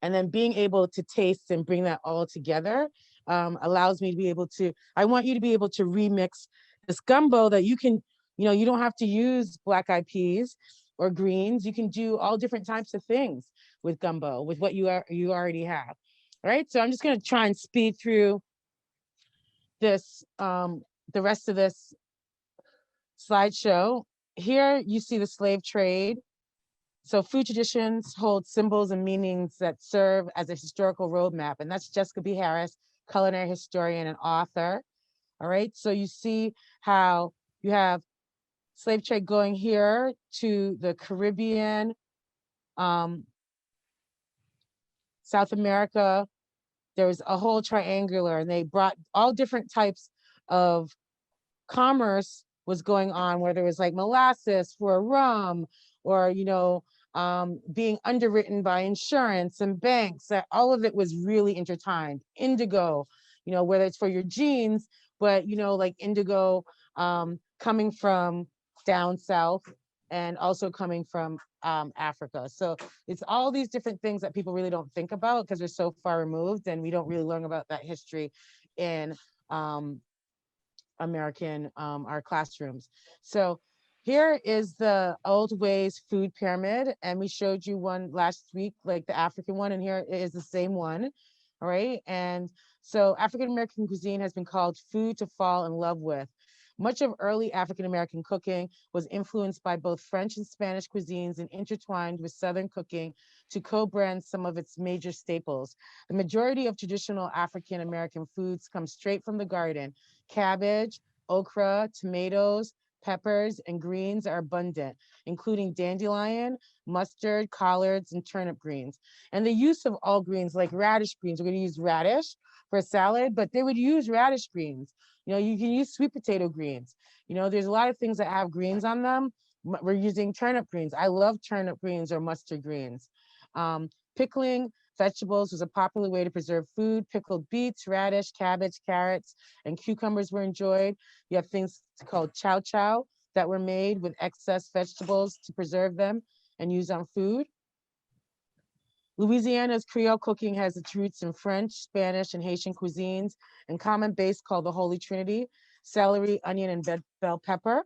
then being able to taste and bring that all together allows me to be able to, I want you to be able to remix this gumbo that you can, you don't have to use black eyed peas or greens. You can do all different types of things with gumbo, with what you already have. All right, so I'm just going to try and speed through this, the rest of this slideshow. Here you see the slave trade. So food traditions hold symbols and meanings that serve as a historical roadmap. And that's Jessica B. Harris, culinary historian and author. All right, so you see how you have slave trade going here to the Caribbean, South America. There was a whole triangular, and they brought all different types of commerce was going on, where there was like molasses for rum, or being underwritten by insurance and banks. That all of it was really intertwined. Indigo, whether it's for your jeans, but like indigo coming from down south and also coming from Africa. So it's all these different things that people really don't think about because we're so far removed and we don't really learn about that history in American, our classrooms. So here is the old ways food pyramid. And we showed you one last week, like the African one, and here is the same one. All right. And so African-American cuisine has been called food to fall in love with. Much of early African-American cooking was influenced by both French and Spanish cuisines and intertwined with Southern cooking to co-brand some of its major staples. The majority of traditional African-American foods come straight from the garden. Cabbage, okra, tomatoes, peppers, and greens are abundant, including dandelion, mustard, collards, and turnip greens. And the use of all greens, like radish greens, we're going to use radish for a salad, but they would use radish greens. You can use sweet potato greens. There's a lot of things that have greens on them. We're using turnip greens. I love turnip greens or mustard greens. Pickling vegetables was a popular way to preserve food. Pickled beets, radish, cabbage, carrots, and cucumbers were enjoyed. You have things called chow chow that were made with excess vegetables to preserve them and use on food. Louisiana's Creole cooking has its roots in French, Spanish, and Haitian cuisines, and common base called the Holy Trinity. Celery, onion, and bell pepper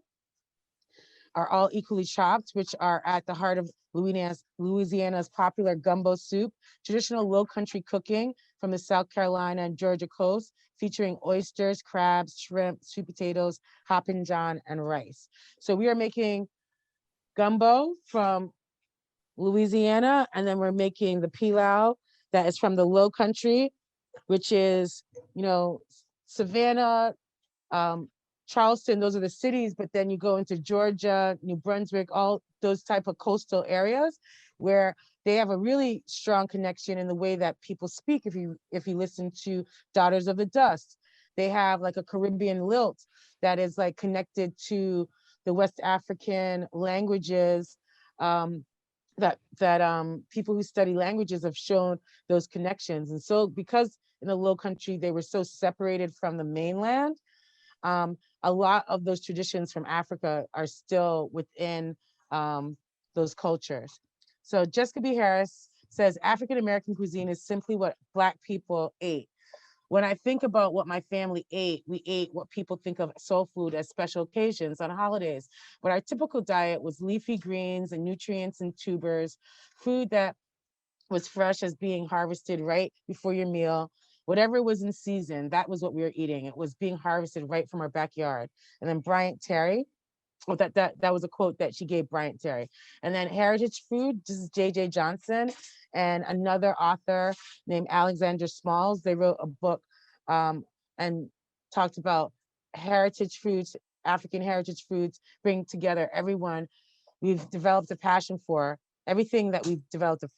are all equally chopped, which are at the heart of Louisiana's popular gumbo soup, traditional low country cooking from the South Carolina and Georgia coast, featuring oysters, crabs, shrimp, sweet potatoes, hoppin' john, and rice. So we are making gumbo from Louisiana, and then we're making the pilau that is from the low country, which is, Savannah, Charleston, those are the cities, but then you go into Georgia, New Brunswick, all those type of coastal areas where they have a really strong connection in the way that people speak. If you listen to Daughters of the Dust, they have like a Caribbean lilt that is like connected to the West African languages that people who study languages have shown those connections. And so because in the Low Country they were so separated from the mainland, a lot of those traditions from Africa are still within those cultures. So Jessica B. Harris says African American cuisine is simply what Black people ate. When I think about what my family ate, we ate what people think of soul food as special occasions on holidays. But our typical diet was leafy greens and nutrients and tubers, food that was fresh as being harvested right before your meal. Whatever was in season, that was what we were eating. It was being harvested right from our backyard. And then Bryant Terry, oh, that was a quote that she gave Bryant Terry. And then heritage food, this is J.J. Johnson and another author named Alexander Smalls. They wrote a book and talked about heritage foods, African heritage foods, bring together everyone we've developed a passion for, everything that we've developed a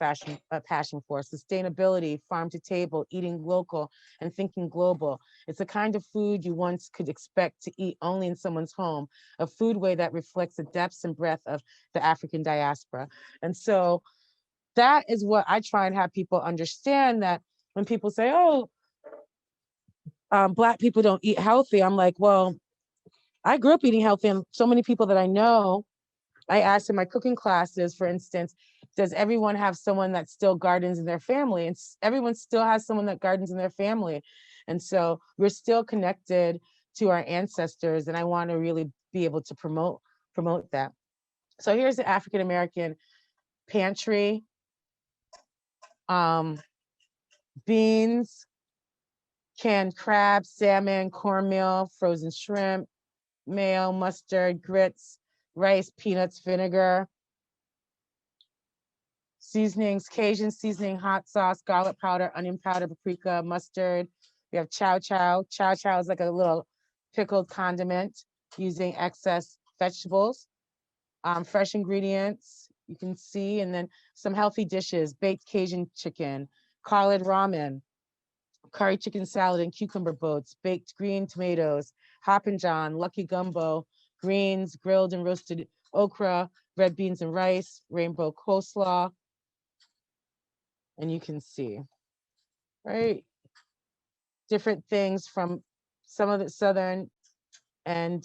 passion for: sustainability, farm to table, eating local, and thinking global. It's the kind of food you once could expect to eat only in someone's home, a foodway that reflects the depths and breadth of the African diaspora. And so that is what I try and have people understand, that when people say, oh, Black people don't eat healthy, I'm like, well, I grew up eating healthy, and so many people that I know, I asked in my cooking classes, for instance, does everyone have someone that still gardens in their family? And everyone still has someone that gardens in their family. And so we're still connected to our ancestors. And I want to really be able to promote that. So here's the African American pantry. Beans, canned crab, salmon, cornmeal, frozen shrimp, mayo, mustard, grits, rice, peanuts, vinegar. Seasonings: Cajun seasoning, hot sauce, garlic powder, onion powder, paprika, mustard. We have chow chow. Chow chow is like a little pickled condiment using excess vegetables. Fresh ingredients you can see, and then some healthy dishes: baked Cajun chicken, collard ramen, curry chicken salad and cucumber boats, baked green tomatoes, Hoppin' John, lucky gumbo, greens, grilled and roasted okra, red beans and rice, rainbow coleslaw. And you can see, right, different things from some of the Southern and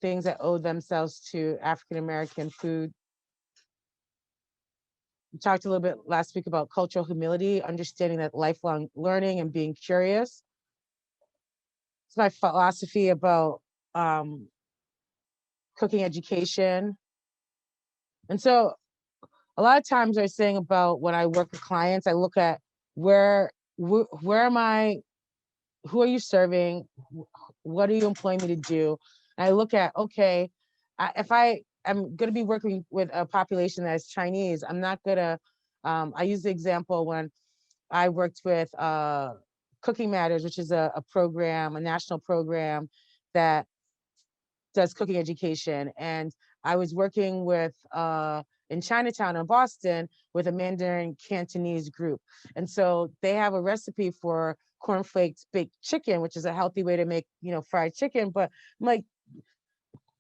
things that owe themselves to African American food. We talked a little bit last week about cultural humility, understanding that lifelong learning and being curious. It's my philosophy about cooking education. And so a lot of times I was saying about when I work with clients, I look at where am I, who are you serving? What are you employing me to do? And I look at, okay, if I am going to be working with a population that is Chinese, I'm not going to, I use the example when I worked with Cooking Matters, which is a program, a national program that does cooking education. And I was working with, in Chinatown in Boston, with a Mandarin Cantonese group. And so they have a recipe for cornflakes baked chicken, which is a healthy way to make, fried chicken. But I'm like,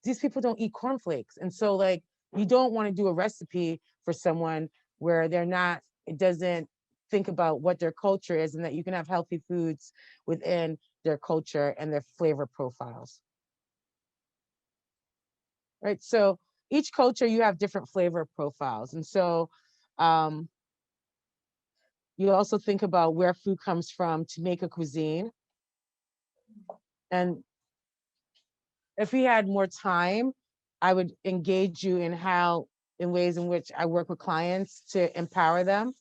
these people don't eat cornflakes. And so like, you don't want to do a recipe for someone where it doesn't think about what their culture is, and that you can have healthy foods within their culture and their flavor profiles. Right? So each culture, you have different flavor profiles. And so you also think about where food comes from to make a cuisine. And if we had more time, I would engage you in ways in which I work with clients to empower them.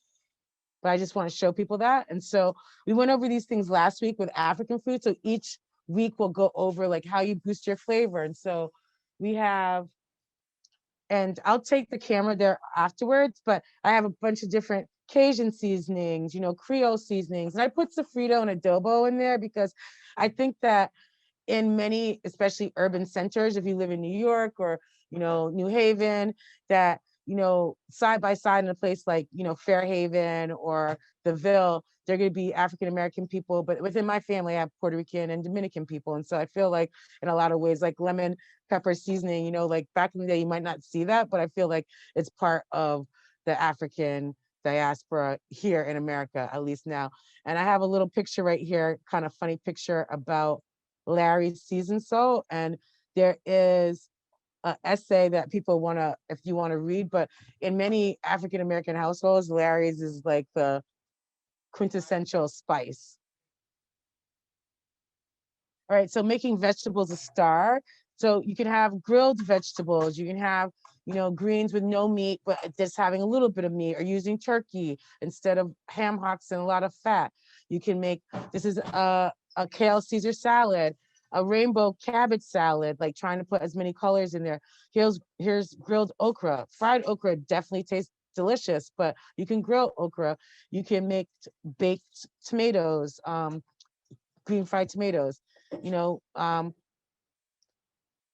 But I just want to show people that. And so we went over these things last week with African food. So each week we'll go over like how you boost your flavor. And so we have, and I'll take the camera there afterwards, but I have a bunch of different Cajun seasonings, Creole seasonings. And I put sofrito and adobo in there because I think that in many, especially urban centers, if you live in New York or, New Haven, that side by side in a place like, Fairhaven or the Ville, they're going to be African-American people, but within my family, I have Puerto Rican and Dominican people. And so I feel like in a lot of ways, like lemon pepper seasoning, like back in the day, you might not see that, but I feel like it's part of the African diaspora here in America, at least now. And I have a little picture right here, kind of funny picture about Larry's season so, and there is an essay that people want to, if you want to read, but in many African American households, Larry's is like the quintessential spice. All right, so making vegetables a star. So you can have grilled vegetables, you can have, greens with no meat, but just having a little bit of meat, or using turkey instead of ham hocks and a lot of fat. You can make, this is a kale Caesar salad, a rainbow cabbage salad, like trying to put as many colors in there. Here's grilled okra. Fried okra definitely tastes delicious, but you can grill okra. You can make baked tomatoes, green fried tomatoes, you know,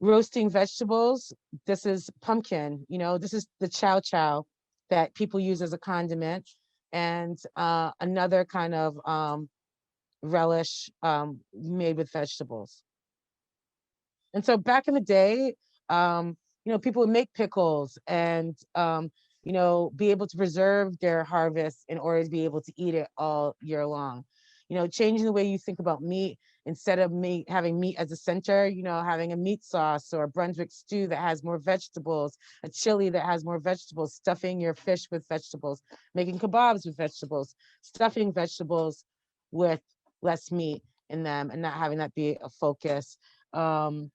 roasting vegetables. This is pumpkin, this is the chow chow that people use as a condiment. And another kind of relish made with vegetables. And so back in the day, people would make pickles and, be able to preserve their harvest in order to be able to eat it all year long. Changing the way you think about meat, instead of having meat as a center, having a meat sauce or a Brunswick stew that has more vegetables, a chili that has more vegetables, stuffing your fish with vegetables, making kebabs with vegetables, stuffing vegetables with less meat in them, and not having that be a focus. Oh,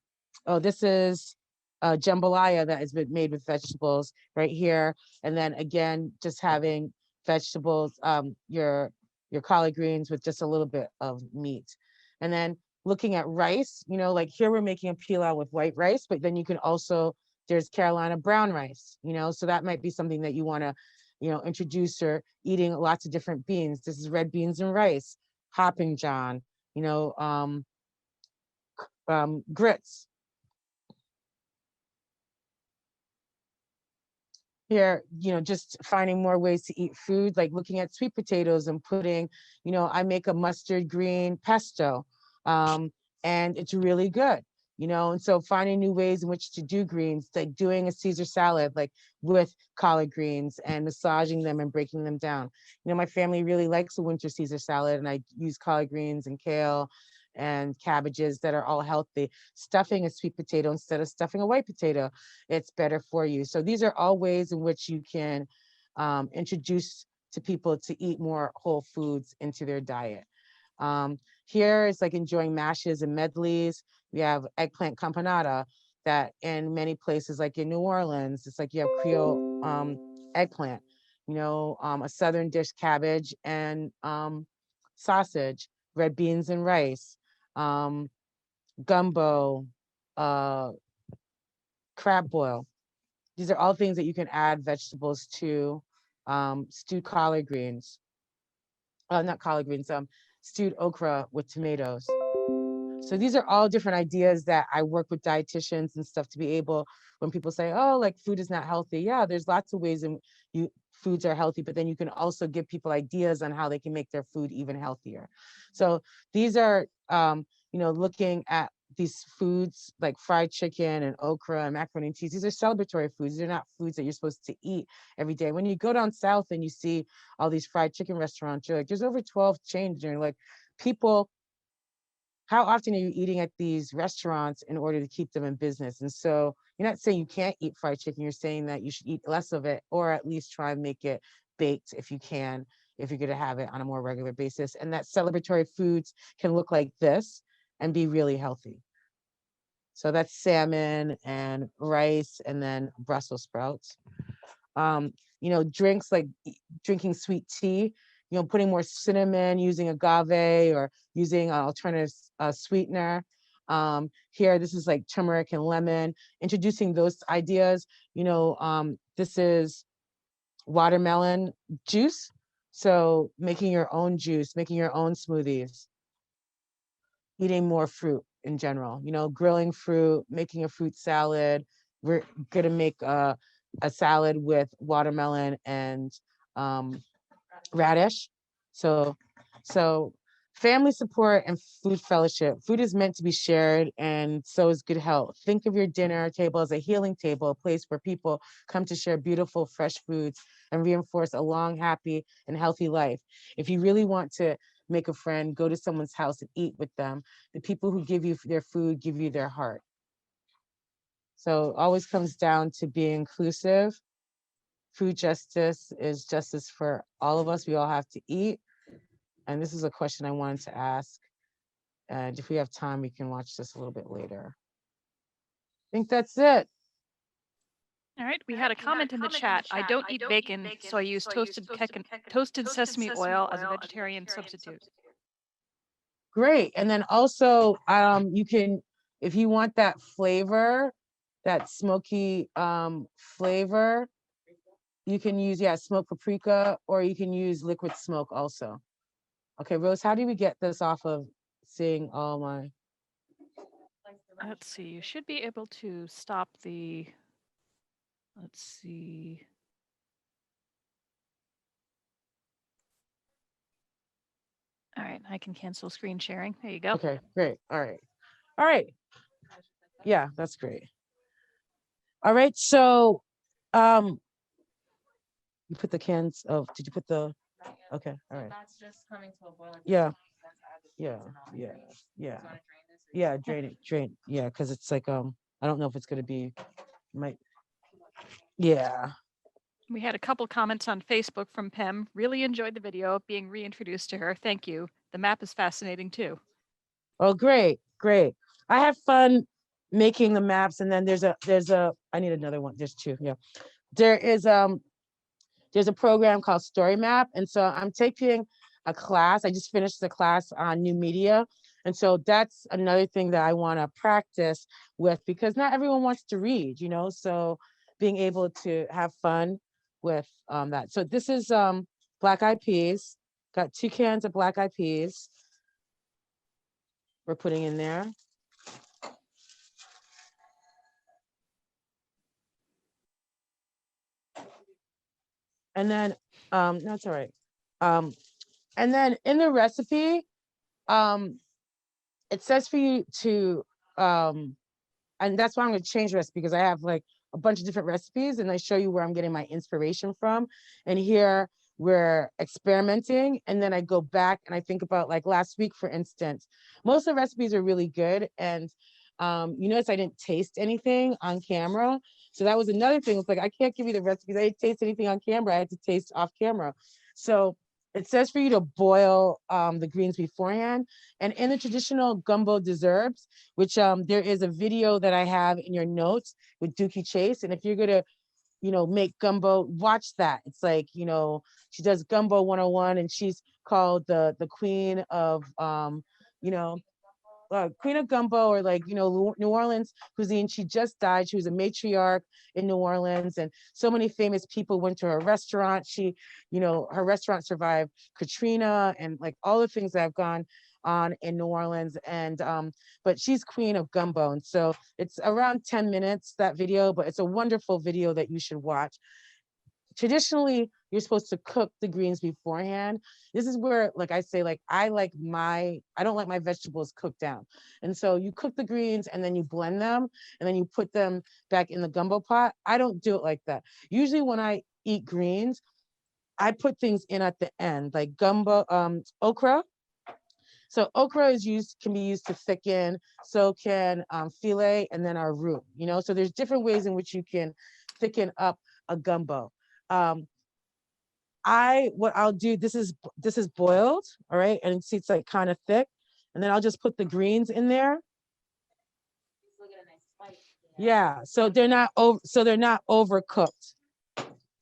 this is jambalaya that has been made with vegetables right here. And then again, just having vegetables, your collard greens with just a little bit of meat. And then looking at rice, like here we're making a pilau with white rice, but then you can also, there's Carolina brown rice, so that might be something that you want to, introduce, or eating lots of different beans. This is red beans and rice, hopping john, grits. Here, just finding more ways to eat food, like looking at sweet potatoes and putting, I make a mustard green pesto, and it's really good, and so finding new ways in which to do greens, like doing a Caesar salad, like with collard greens and massaging them and breaking them down. My family really likes a winter Caesar salad, and I use collard greens and kale and cabbages that are all healthy. Stuffing a sweet potato instead of stuffing a white potato, it's better for you. So these are all ways in which you can introduce to people to eat more whole foods into their diet. Here is like enjoying mashes and medleys. We have eggplant campanata that in many places, like in New Orleans, it's like you have Creole eggplant, a Southern dish, cabbage and sausage, red beans and rice, gumbo, crab boil. These are all things that you can add vegetables to. Stewed collard greens, not collard greens, stewed okra with tomatoes. So these are all different ideas that I work with dietitians and stuff to be able, when people say, oh, like food is not healthy. Yeah, there's lots of ways in foods are healthy, but then you can also give people ideas on how they can make their food even healthier. So these are, looking at these foods like fried chicken and okra and macaroni and cheese. These are celebratory foods. They're not foods that you're supposed to eat every day. When you go down south and you see all these fried chicken restaurants, you're like, there's over 12 chains. And you're like, people, how often are you eating at these restaurants in order to keep them in business? And so you're not saying you can't eat fried chicken. You're saying that you should eat less of it, or at least try and make it baked if you can, if you're going to have it on a more regular basis. And that celebratory foods can look like this and be really healthy. So that's salmon and rice, and then Brussels sprouts. Drinks like drinking sweet tea, putting more cinnamon, using agave, or using an alternative sweetener. Here, this is like turmeric and lemon, introducing those ideas. This is watermelon juice. So making your own juice, making your own smoothies, eating more fruit in general, grilling fruit, making a fruit salad. We're gonna make a salad with watermelon and radish. So, so family support and food fellowship. Food is meant to be shared, and so is good health. Think of your dinner table as a healing table, a place where people come to share beautiful, fresh foods and reinforce a long, happy, and healthy life. If you really want to make a friend, go to someone's house and eat with them. The people who give you their food give you their heart. So it always comes down to being inclusive. Food justice is justice for all of us. We all have to eat. And this is a question I wanted to ask. And if we have time, we can watch this a little bit later. I think that's it. All right, we had a comment in the chat. I don't eat bacon, so I use toasted sesame oil as a vegetarian substitute. Great. And then also, you can, if you want that flavor, that smoky flavor, you can use, smoked paprika, or you can use liquid smoke also. Okay, Rose, how do we get this off of seeing all my? Let's see, you should be able to stop the, let's see. All right, I can cancel screen sharing. There you go. Okay, great. All right. All right. Yeah, that's great. All right, so you put the cans of, did you put the, okay, all right. That's just coming to a boil. Yeah. Yeah, yeah, drain, yeah, because it's like, I don't know if it's gonna be, might, yeah. We had a couple comments on Facebook from Pem. Really enjoyed the video, being reintroduced to her. Thank you. The map is fascinating too. Oh, great, great. I have fun making the maps, and then there's a, I need another one, there's two, yeah. There's a program called Story Map, and so I'm taking a class. I just finished the class on new media, and so that's another thing that I want to practice with, because not everyone wants to read, so being able to have fun with that. So this is black eyed peas. Got 2 cans of black eyed peas we're putting in there. And then no, it's all right. And then in the recipe, it says for you to and that's why I'm going to change the recipe, because I have like a bunch of different recipes, and I show you where I'm getting my inspiration from. And here we're experimenting, and then I go back and I think about, like, last week, for instance, most of the recipes are really good. And you notice I didn't taste anything on camera. So that was another thing. It's like, I can't give you the recipes. I didn't taste anything on camera. I had to taste off camera. So it says for you to boil the greens beforehand. And in the traditional gumbo desserts, which there is a video that I have in your notes with Dookie Chase. And if you're gonna, make gumbo, watch that. It's like, she does gumbo 101, and she's called the queen of, you know, Queen of Gumbo, or, like, New Orleans cuisine. She just died. She was a matriarch in New Orleans, and so many famous people went to her restaurant. She, her restaurant survived Katrina and, like, all the things that have gone on in New Orleans. And but she's Queen of Gumbo, and so it's around 10 minutes, that video, but it's a wonderful video that you should watch. Traditionally, you're supposed to cook the greens beforehand. This is where, like I say, like, I don't like my vegetables cooked down. And so you cook the greens, and then you blend them, and then you put them back in the gumbo pot. I don't do it like that. Usually when I eat greens, I put things in at the end, like gumbo, okra. So okra can be used to thicken, so can filet, and then our root, so there's different ways in which you can thicken up a gumbo. What I'll do, this is boiled, all right, and see, it's like kind of thick, and then I'll just put the greens in there. Yeah, so they're not overcooked.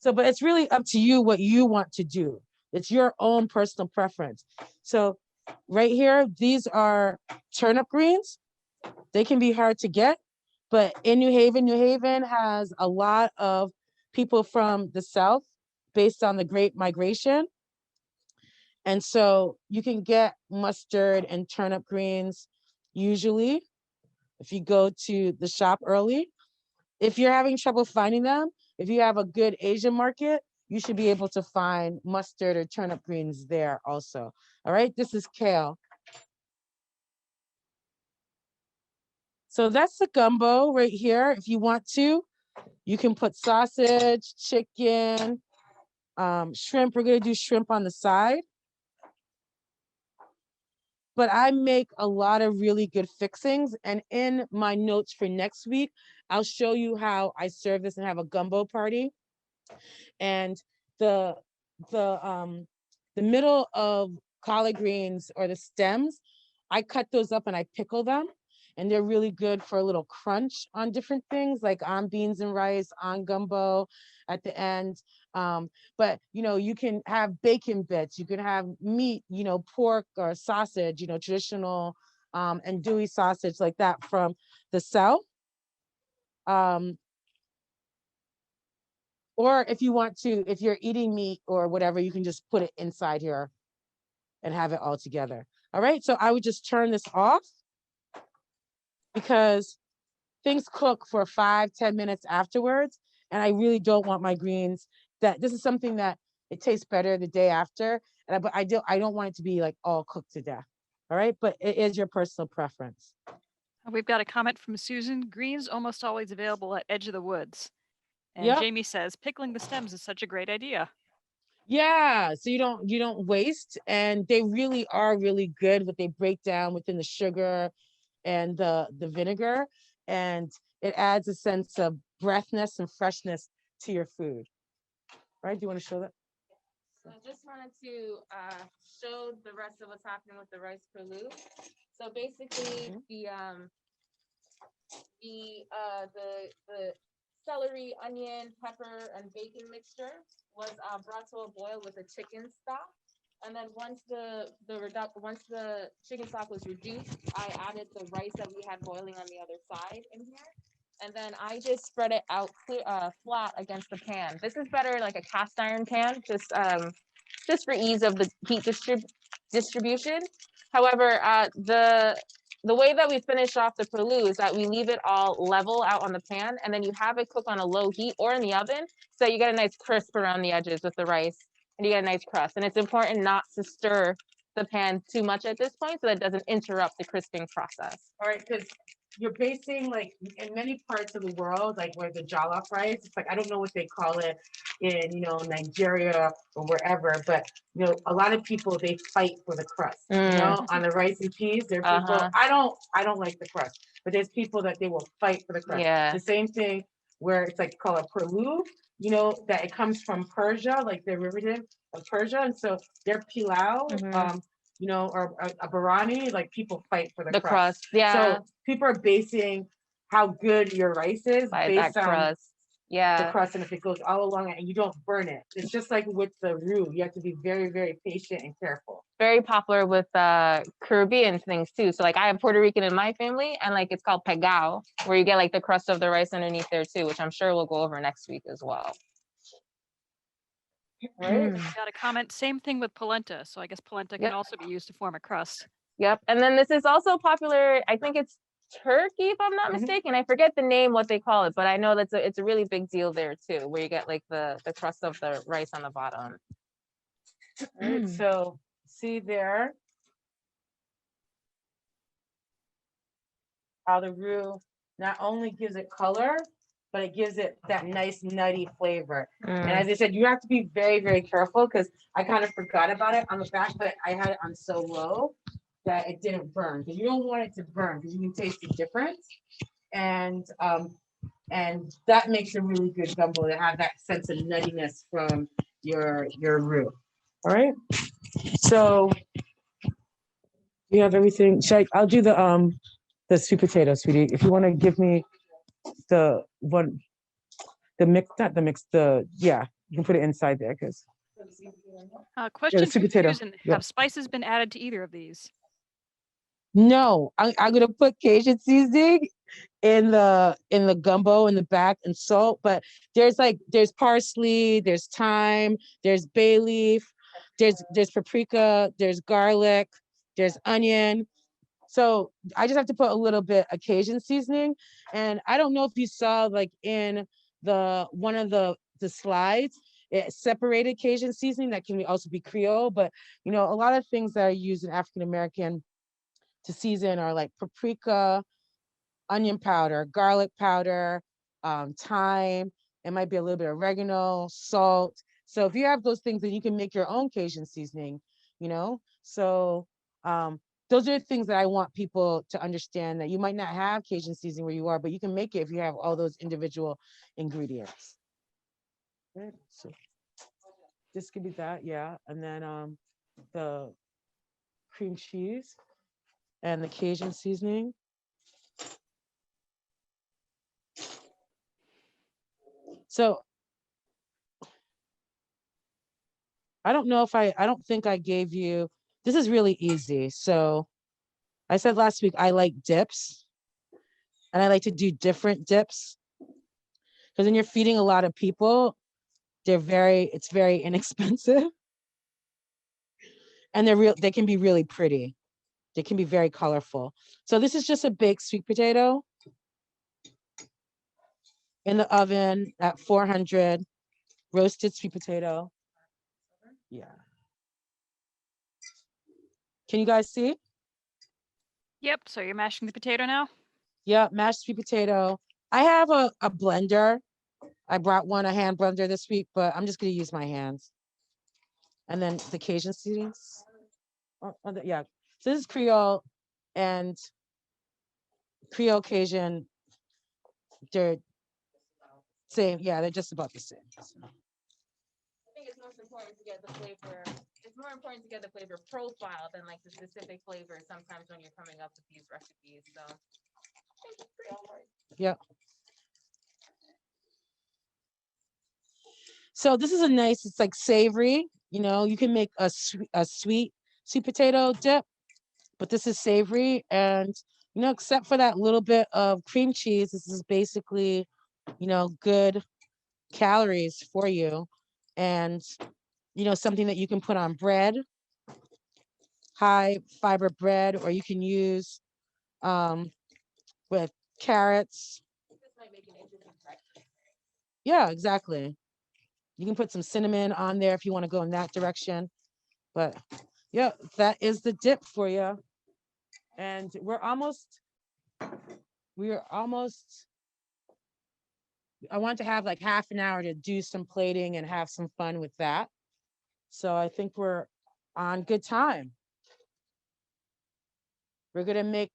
So, but it's really up to you what you want to do. It's your own personal preference. So right here, these are turnip greens. They can be hard to get, but in New Haven has a lot of people from the South based on the Great Migration. And so you can get mustard and turnip greens usually if you go to the shop early. If you're having trouble finding them, if you have a good Asian market, you should be able to find mustard or turnip greens there also. All right, this is kale. So that's the gumbo right here. If you want to, you can put sausage, chicken, shrimp. We're gonna do shrimp on the side. But I make a lot of really good fixings. And in my notes for next week, I'll show you how I serve this and have a gumbo party. And the the middle of collard greens or the stems, I cut those up and I pickle them. And they're really good for a little crunch on different things, like on beans and rice, on gumbo at the end. But you can have bacon bits, you can have meat, pork or sausage, traditional andouille sausage like that from the South. Or if you want to, if you're eating meat or whatever, you can just put it inside here and have it all together. All right, so I would just turn this off because things cook for 5-10 minutes afterwards. And I really don't want my greens this is something that it tastes better the day after. But I don't want it to be like all cooked to death. All right, but it is your personal preference. We've got a comment from Susan. Greens almost always available at Edge of the Woods. And Yep. Jamie says, pickling the stems is such a great idea. Yeah, so you don't waste, and they really are really good. What they break down within the sugar and the vinegar, and it adds a sense of breathness and freshness to your food. Right? Do you want to show that? So I just wanted to show the rest of what's happening with the rice perlu. So basically, the celery, onion, pepper, and bacon mixture was brought to a boil with a chicken stock. And then once the chicken stock was reduced, I added the rice that we had boiling on the other side in here. And then I just spread it out flat against the pan. This is better like a cast iron pan, just for ease of the heat distribution. However, the way that we finish off the perlu is that we leave it all level out on the pan, and then you have it cook on a low heat or in the oven, so you get a nice crisp around the edges with the rice, and you get a nice crust. And it's important not to stir the pan too much at this point so that it doesn't interrupt the crisping process. All right, because you're basing, like, in many parts of the world, like where the jollof rice, it's like, I don't know what they call it in, Nigeria or wherever, but, a lot of people, they fight for the crust, on the rice and peas. There are people, I don't like the crust, but there's people that they will fight for the crust. Yeah. The same thing where it's like called a perlu, that it comes from Persia, like the derivative of Persia. And so their pilau, or a biryani, like people fight for the crust. Yeah. So people are basing how good your rice is By based that on crust. the Yeah. crust, and if it goes all along it and you don't burn it. It's just like with the roux, you have to be very, very patient and careful. Very popular with Caribbean things too. So like I have Puerto Rican in my family, and like it's called pegao, where you get like the crust of the rice underneath there too, which I'm sure we'll go over next week as well. Right? Got a comment. Same thing with polenta. So I guess polenta can also be used to form a crust. Yep. And then this is also popular. I think it's Turkey, if I'm not mistaken. I forget the name, what they call it, but I know it's a really big deal there too, where you get like the crust of the rice on the bottom. Right. So see there how the roux not only gives it color, but it gives it that nice nutty flavor. And as I said, you have to be very, very careful, because I kind of forgot about it on the back, but I had it on so low that it didn't burn, because you don't want it to burn, because you can taste the difference. And that makes a really good gumbo, to have that sense of nuttiness from your roux. All right. So you have everything. I'll do the sweet potato, sweetie. If you want to give me the mix, not the mix, you can put it inside there, because Question sweet from potato. Susan. Yeah. Have spices been added to either of these? No, I'm gonna put Cajun seasoning in the gumbo in the back, and salt, but there's parsley, there's thyme, there's bay leaf, there's paprika, there's garlic, there's onion. So I just have to put a little bit of Cajun seasoning. And I don't know if you saw, like, in one of the slides, it separated Cajun seasoning that can also be Creole, but you know, a lot of things that are used in African American to season are like paprika, onion powder, garlic powder, thyme. It might be a little bit of oregano, salt. So if you have those things, then you can make your own Cajun seasoning, you know? So those are the things that I want people to understand, that you might not have Cajun seasoning where you are, but you can make it if you have all those individual ingredients. Good. So this could be that, yeah. And then the cream cheese and the Cajun seasoning. So I don't know if I don't think I gave you, this is really easy. So I said last week, I like dips and I like to do different dips because when you're feeding a lot of people, it's very inexpensive and they can be really pretty. They can be very colorful. So this is just a baked sweet potato in the oven at 400, roasted sweet potato. Yeah. Can you guys see? Yep. So you're mashing the potato now? Yeah, mashed sweet potato. I have a blender. I brought a hand blender this week, but I'm just gonna use my hands. And then the Cajun seasonings. Yeah. So this is Creole and Creole Cajun. They're same. Yeah, they're just about the same. I think it's most important to get the flavor. It's more important to get the flavor profile than like the specific flavor sometimes when you're coming up with these recipes. So I think it's pretty all right. Yeah. So this is a nice, it's like savory, you know, you can make a sweet potato dip, but this is savory. And, you know, except for that little bit of cream cheese, this is basically, you know, good calories for you. And, you know, something that you can put on bread, high fiber bread, or you can use with carrots. This might make an interesting breakfast. Yeah, exactly. You can put some cinnamon on there if you want to go in that direction. But yeah, that is the dip for you. And we're almost, I want to have like half an hour to do some plating and have some fun with that. So I think we're on good time. We're gonna make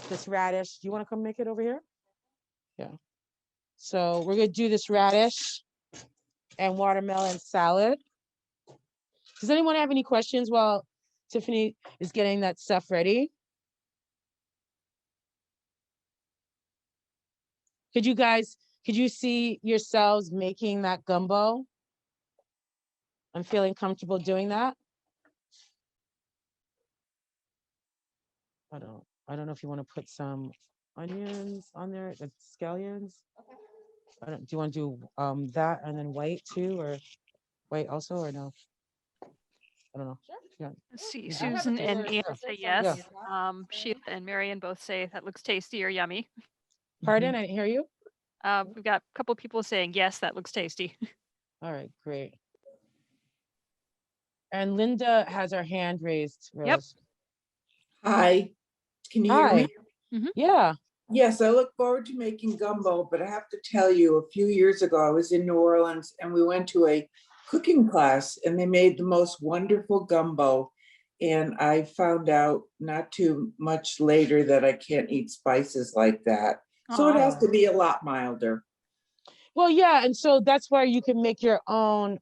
this radish. Do you want to come make it over here? Yeah. So we're gonna do this radish and watermelon salad. Does anyone have any questions while Tiffany is getting that stuff ready? Could you see yourselves making that gumbo? I'm feeling comfortable doing that. I don't know if you want to put some onions on there, like scallions. Do you want to do that and then white too, or white also, or no? I don't know. Yeah. Let's see. Yeah. Susan and Ian say yes. Yeah. Sheila and Marion both say that looks tasty or yummy. Pardon, I didn't hear you. We've got a couple people saying yes, that looks tasty. All right, great. And Linda has her hand raised, Rose. Yep. Hi, can you hear Hi. me? Mhm. Yeah. Yes, I look forward to making gumbo, but I have to tell you, a few years ago, I was in New Orleans and we went to a cooking class and they made the most wonderful gumbo. And I found out not too much later that I can't eat spices like that. So it has to be a lot milder. Well, yeah, and so that's where you can make your own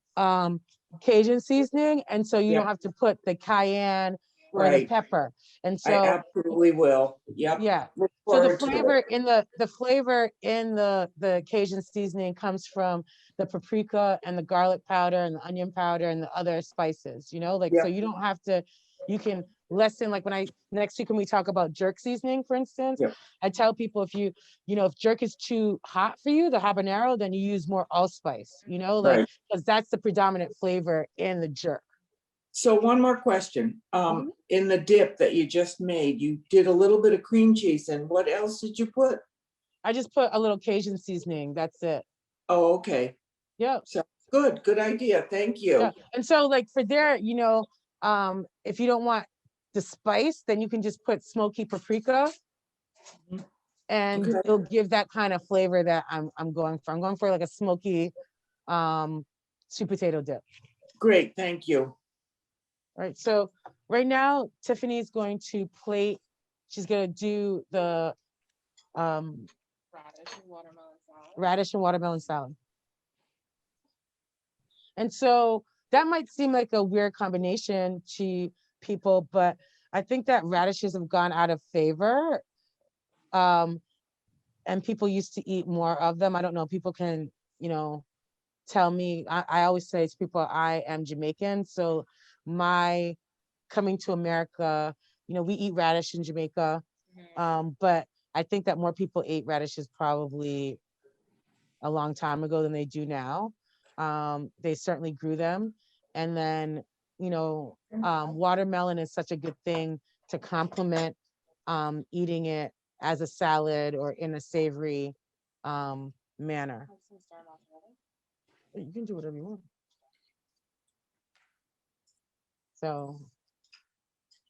Cajun seasoning, and so you don't Yeah. have to put the cayenne or the Right. pepper. And I so absolutely will. Yep. yeah. Look So the forward to flavor it. in the Cajun seasoning comes from the paprika and the garlic powder and the onion powder and the other spices, you know, like so Yep. you don't have to, you can lessen, like when next week when we talk about jerk seasoning, for instance, Yep. I tell people if if jerk is too hot for you, the habanero, then you use more allspice, you know, like Right. because that's the predominant flavor in the jerk. So one more question. Mhm. In the dip that you just made, you did a little bit of cream cheese and what else did you put? I just put a little Cajun seasoning. That's it. Oh, okay. Yeah. So good idea. Thank Yeah. you. And so like for there, if you don't want the spice, then you can just put smoky paprika Mhm. and Okay. it'll give that kind of flavor that I'm going for. I'm going for like a smoky sweet potato dip. Great, thank you. All right. So right now, Tiffany's going to plate. She's gonna do the radish and watermelon salad. And so that might seem like a weird combination to people, but I think that radishes have gone out of favor. And people used to eat more of them. I don't know, people can, tell me. I always say to people, I am Jamaican. So my coming to America, we eat radish in Jamaica. But I think that more people ate radishes probably a long time ago than they do now. They certainly grew them. And then, watermelon is such a good thing to complement eating it as a salad or in a savory manner. You can do whatever you want. So,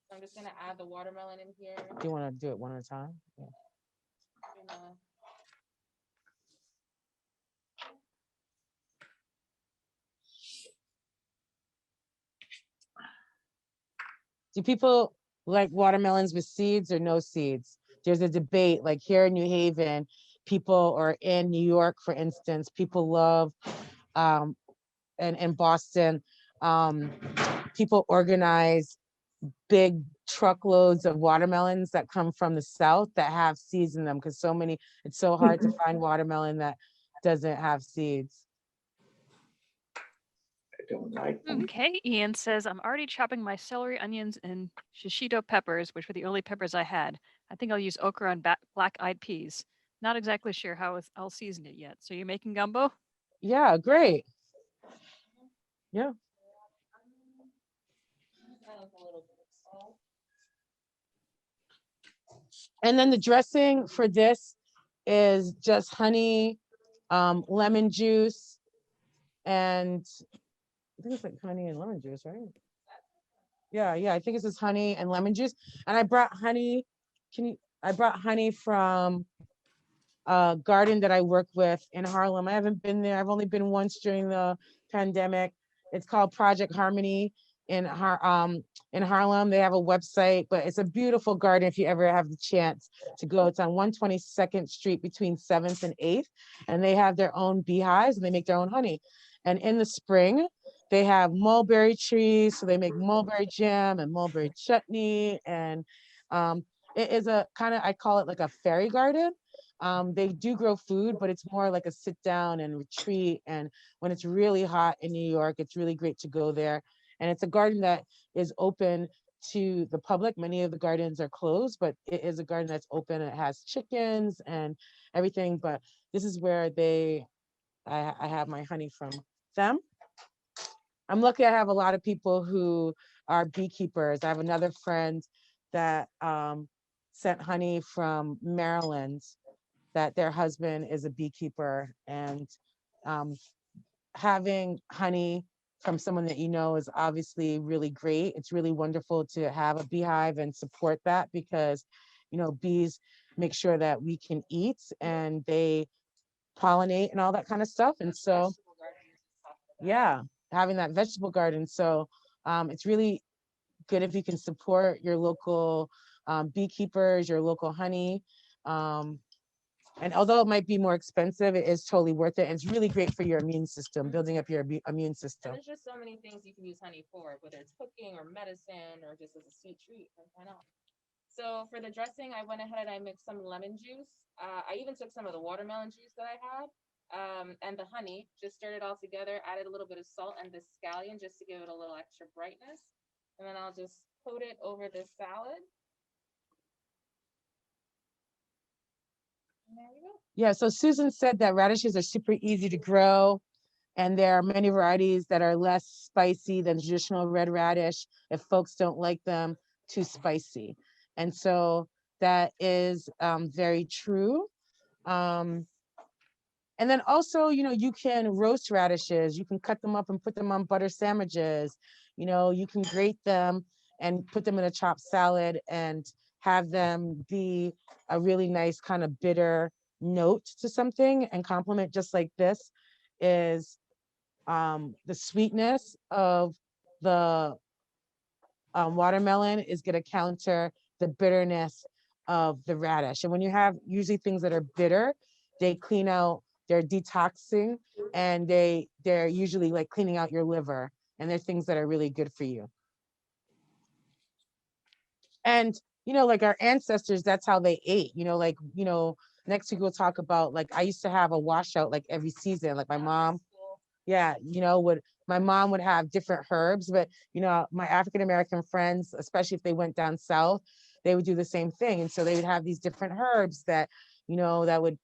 I'm just gonna add the watermelon in here. do you want to do it one at a time? Yeah. Do people like watermelons with seeds or no seeds? There's a debate, like here in New Haven, people, or in New York, for instance, people love, and in Boston, people organize big truckloads of watermelons that come from the South that have seeds in them, because it's so hard to find watermelon that doesn't have seeds. I don't like them. Okay, Ian says, I'm already chopping my celery, onions, and shishito peppers, which were the only peppers I had. I think I'll use okra and black-eyed peas. Not exactly sure how I'll season it yet. So you're making gumbo? Yeah, great. Yeah. And then the dressing for this is just honey, lemon juice, and I think it's like honey and lemon juice, right? Yeah, I think it's just honey and lemon juice. And I brought honey. I brought honey from a garden that I work with in Harlem. I haven't been there. I've only been once during the pandemic. It's called Project Harmony in Harlem. They have a website, but it's a beautiful garden if you ever have the chance to go. It's on 122nd Street between 7th and 8th. And they have their own beehives and they make their own honey. And in the spring, they have mulberry trees. So they make mulberry jam and mulberry chutney. And it is a kind of, I call it like a fairy garden. They do grow food, but it's more like a sit down and retreat. And when it's really hot in New York, it's really great to go there. And it's a garden that is open to the public. Many of the gardens are closed, but it is a garden that's open. It has chickens and everything. But this is where I have my honey from them. I'm lucky I have a lot of people who are beekeepers. I have another friend that sent honey from Maryland, that their husband is a beekeeper, and having honey from someone that you know is obviously really great. It's really wonderful to have a beehive and support that, because bees make sure that we can eat and they pollinate and all that kind of stuff. And so yeah, having that vegetable garden. So it's really good if you can support your local beekeepers, your local honey. And although it might be more expensive, it is totally worth it. And it's really great for your immune system, building up your immune system. And there's just so many things you can use honey for, whether it's cooking or medicine or just as a sweet treat. Why not? So for the dressing, I went ahead and I mixed some lemon juice. I even took some of the watermelon juice that I had and the honey, just stirred it all together, added a little bit of salt and the scallion just to give it a little extra brightness. And then I'll just coat it over this salad. And there you go. Yeah, so Susan said that radishes are super easy to grow, and there are many varieties that are less spicy than traditional red radish if folks don't like them too spicy. And so that is very true. And And then also, you can roast radishes. You can cut them up and put them on butter sandwiches. You can grate them and put them in a chopped salad and have them be a really nice kind of bitter note to something, and complement, just like this, is the sweetness of the watermelon is going to counter the bitterness of the radish. And when you have usually things that are bitter, they clean out, they're detoxing, and they're usually like cleaning out your liver, and they're things that are really good for you. And like our ancestors, that's how they ate. Next week we'll talk about, like, I used to have a washout like every season. Like my mom, yeah, my mom would have different herbs, but my African American friends, especially if they went down south, they would do the same thing. And so they would have these different herbs that that would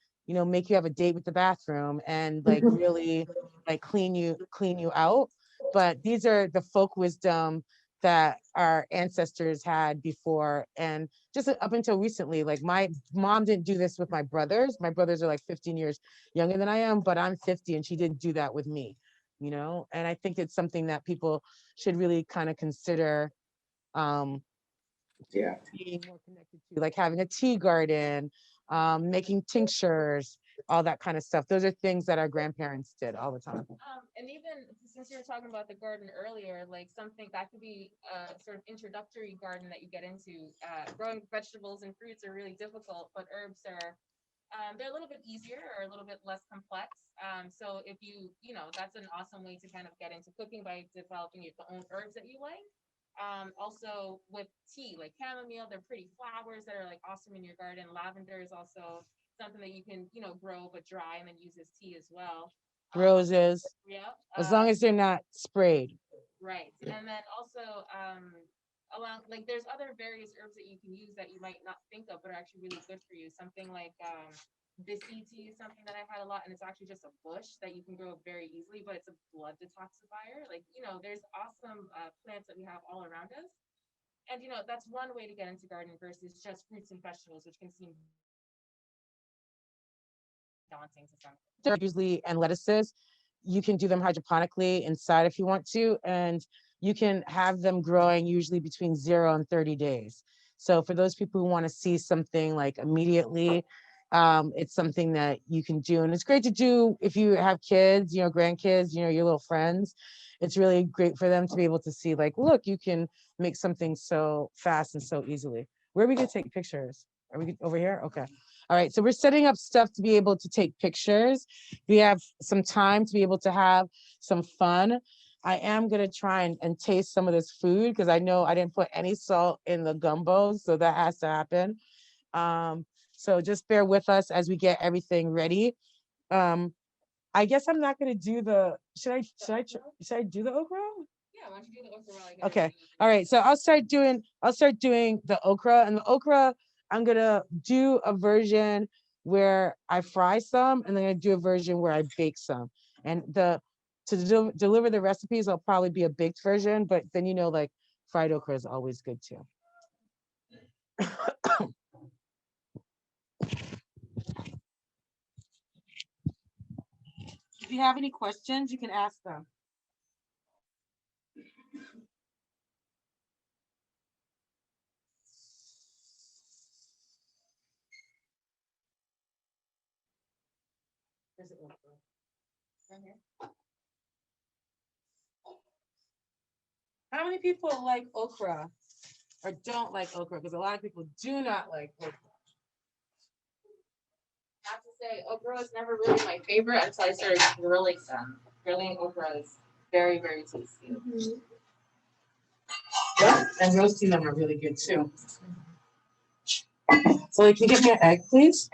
make you have a date with the bathroom, and like really like clean you out. But these are the folk wisdom that our ancestors had before, and just up until recently. Like my mom didn't do this with my brothers. My brothers are like 15 years younger than I am, but I'm 50 and she didn't do that with me. And I think it's something that people should really kind of consider, being more connected to, like having a tea garden, making tinctures, all that kind of stuff. Those are things that our grandparents did all the time. And even since you were talking about the garden earlier, like something that could be a sort of introductory garden that you get into. Growing vegetables and fruits are really difficult, but herbs are they're a little bit easier or a little bit less complex. So if that's an awesome way to kind of get into cooking by developing your own herbs that you like. Also with tea, like chamomile, they're pretty flowers that are like awesome in your garden. Lavender is also something that you can, grow but dry and then use as tea as well. Roses, Yeah. as long as they're not sprayed. Right. And then also along like there's other various herbs that you can use that you might not think of but are actually really good for you. Something like Visi tea is something that I've had a lot, and it's actually just a bush that you can grow very easily, but it's a blood detoxifier. Like, there's awesome plants that we have all around us. And, that's one way to get into gardening versus just fruits and vegetables, which can seem daunting to some. Usually, and lettuces, you can do them hydroponically inside if you want to, and you can have them growing usually between 0 and 30 days. So for those people who want to see something like immediately, it's something that you can do, and it's great to do if you have kids, grandkids, your little friends. It's really great for them to be able to see, like, look, you can make something so fast and so easily. Where are we gonna take pictures? Are we over here? Okay. All right, so we're setting up stuff to be able to take pictures. We have some time to be able to have some fun. I am gonna try and taste some of this food because I know I didn't put any salt in the gumbo, so that has to happen. So just bear with us as we get everything ready. I guess I'm not gonna do the, should I do the okra? Yeah, why don't you do the okra while I get Okay. ready? All right. So I'll start doing the okra, and the okra, I'm gonna do a version where I fry some, and then I do a version where I bake some. And deliver the recipes, I'll probably be a baked version, but then like fried okra is always good too. If you have any questions, you can ask them. Right here. How many people like okra or don't like okra? Because a lot of people do not like okra. I have to say, okra is never really my favorite until I started grilling some. Grilling okra is very, very tasty. Yep, and roasting them are really good too. So, like, can you get me an egg, please?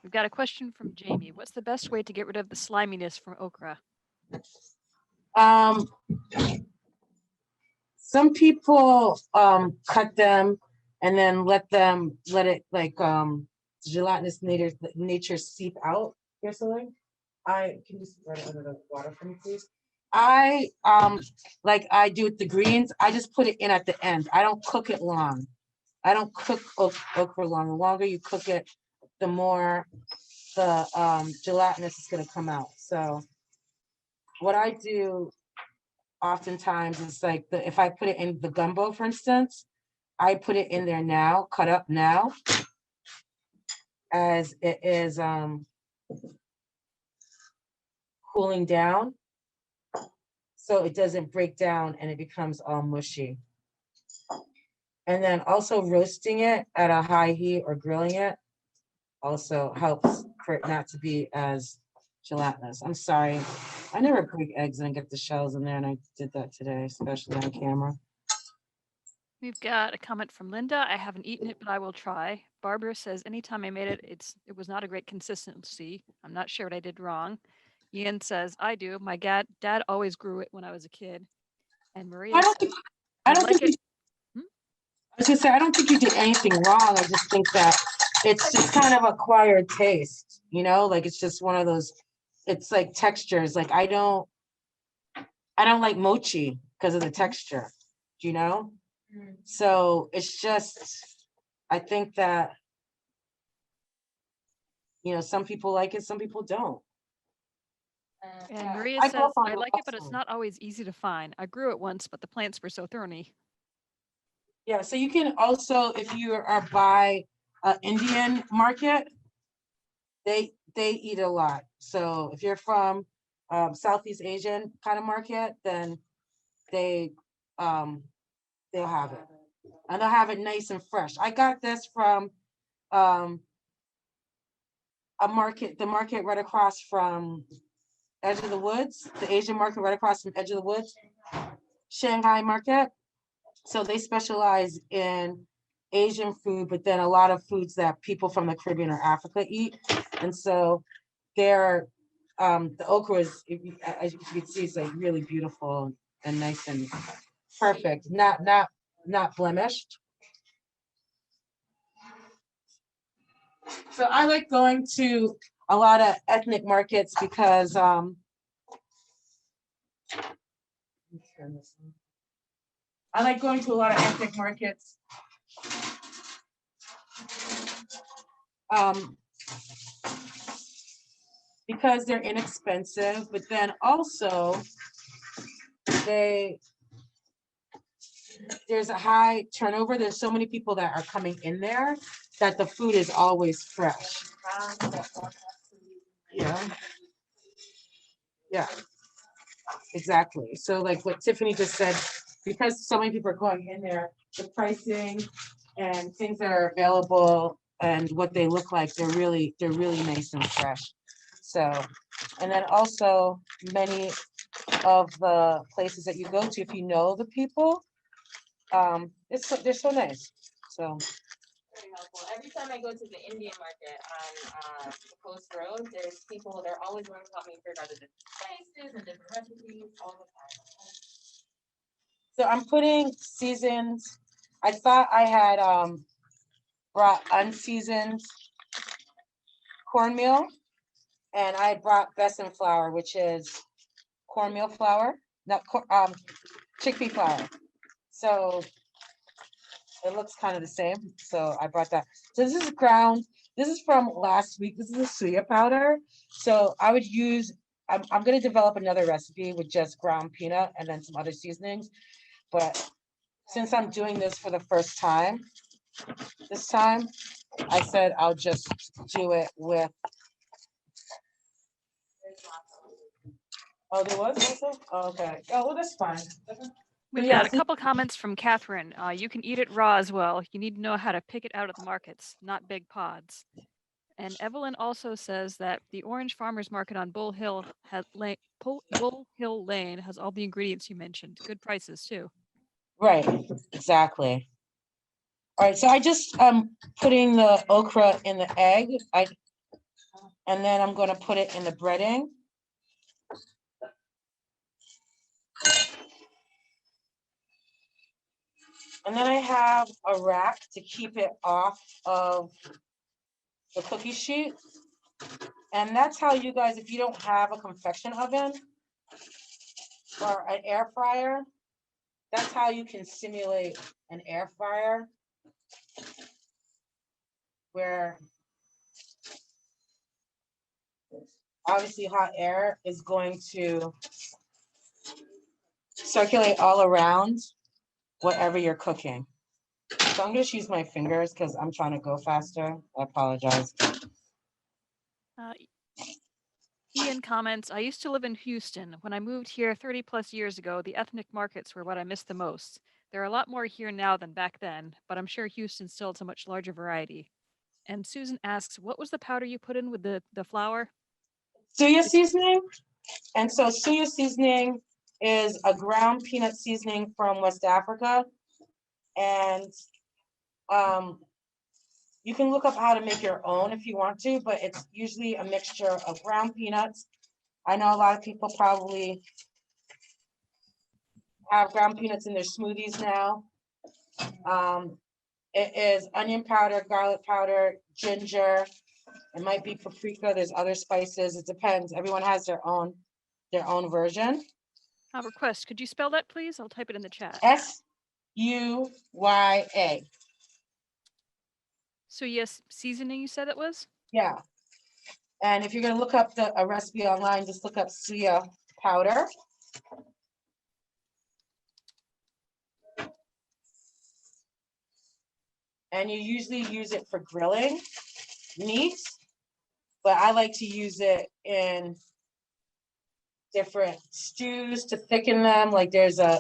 We've got a question from Jamie. What's the best way to get rid of the sliminess from okra? Some people cut them and then let it like gelatinous nature seep out. Here's something. I can just run it under the water for me, please. Like I do with the greens, I just put it in at the end. I don't cook it long. I don't cook okra long. The longer you cook it, the more the gelatinous is gonna come out. So what I do oftentimes is like if I put it in the gumbo, for instance, I put it in there now, cut up now, as it is cooling down, so it doesn't break down and it becomes all mushy. And then also roasting it at a high heat or grilling it also helps for it not to be as gelatinous. I'm sorry, I never break eggs and get the shells in there, and I did that today, especially on camera. We've got a comment from Linda. I haven't eaten it, but I will try. Barbara says, anytime I made it, it was not a great consistency. I'm not sure what I did wrong. Ian says, I do. My dad always grew it when I was a kid. And Maria I don't says, think I don't like think it. I was gonna say I don't think you did anything wrong. I just think that it's just kind of acquired taste, you know, like it's just one of those, it's like textures. Like I don't like mochi because of the texture, you know? So it's just, I think that, you know, some people like it, some people don't. And Maria I says, go find I it like it, but it's also. not always easy to find. I grew it once, but the plants were so thorny. Yeah, so you can also, if you are by Indian market, they eat a lot. So if you're from Southeast Asian kind of market, then they they'll have it. And they'll have it nice and fresh. I got this from a market, the market right across from Edge of the Woods, the Asian market right across from Edge of the Woods, Shanghai market. So they specialize in Asian food, but then a lot of foods that people from the Caribbean or Africa eat. And so they're the okra is, as you can see, it's like really beautiful and nice and perfect, not blemished. So I like going to a lot of ethnic markets because I like going to a lot of ethnic markets because they're inexpensive, but then also there's a high turnover. There's so many people that are coming in there that the food is always fresh. Yeah. Yeah. Exactly. So like what Tiffany just said, because so many people are going in there, the pricing and things that are available and what they look like, they're really nice and fresh. So, and then also many of the places that you go to, if you know the people, they're so nice. So Very helpful. Every time I go to the Indian market on the Coast Road, there's people, they're always going to tell me about the different spices and different recipes all the time. so I'm putting seasoned. I thought I had brought unseasoned cornmeal, and I brought besan flour, which is cornmeal flour, not chickpea flour. So it looks kind of the same. So I brought that. So this is ground. This is from last week. This is a suya powder. So I would use, I'm going to develop another recipe with just ground peanut and then some other seasonings. But since I'm doing this for the first time, this time, I said I'll just do it with. Oh, there was also? Oh, okay. Oh, well, that's fine. We've Yeah, got a couple comments from Catherine. You can eat it raw as well. You need to know how to pick it out of the markets, not big pods. And Evelyn also says that the Orange Farmers Market on Bull Hill Lane has all the ingredients you mentioned. Good prices too. right, exactly. All right, so I just putting the okra in the egg. And then I'm going to put it in the breading. And then I have a rack to keep it off of the cookie sheet. And that's how you guys, if you don't have a convection oven or an air fryer, that's how you can simulate an air fryer where obviously hot air is going to circulate all around whatever you're cooking. So I'm gonna just use my fingers because I'm trying to go faster. I apologize. Uh, Ian comments, I used to live in Houston. When I moved here 30 plus years ago, the ethnic markets were what I missed the most. There are a lot more here now than back then, but I'm sure Houston still has a much larger variety. And Susan asks, what was the powder you put in with the flour? Suya seasoning. And so suya seasoning is a ground peanut seasoning from West Africa. And you can look up how to make your own if you want to, but it's usually a mixture of ground peanuts. I know a lot of people probably have ground peanuts in their smoothies now. It is onion powder, garlic powder, ginger. It might be paprika. There's other spices. It depends. Everyone has their own version. Request, could you spell that, please? I'll type it in the chat. Suya. So yes, seasoning you said it was? Yeah. And if you're gonna look up a recipe online, just look up suya powder. And you usually use it for grilling meat, but I like to use it in different stews to thicken them. Like there's a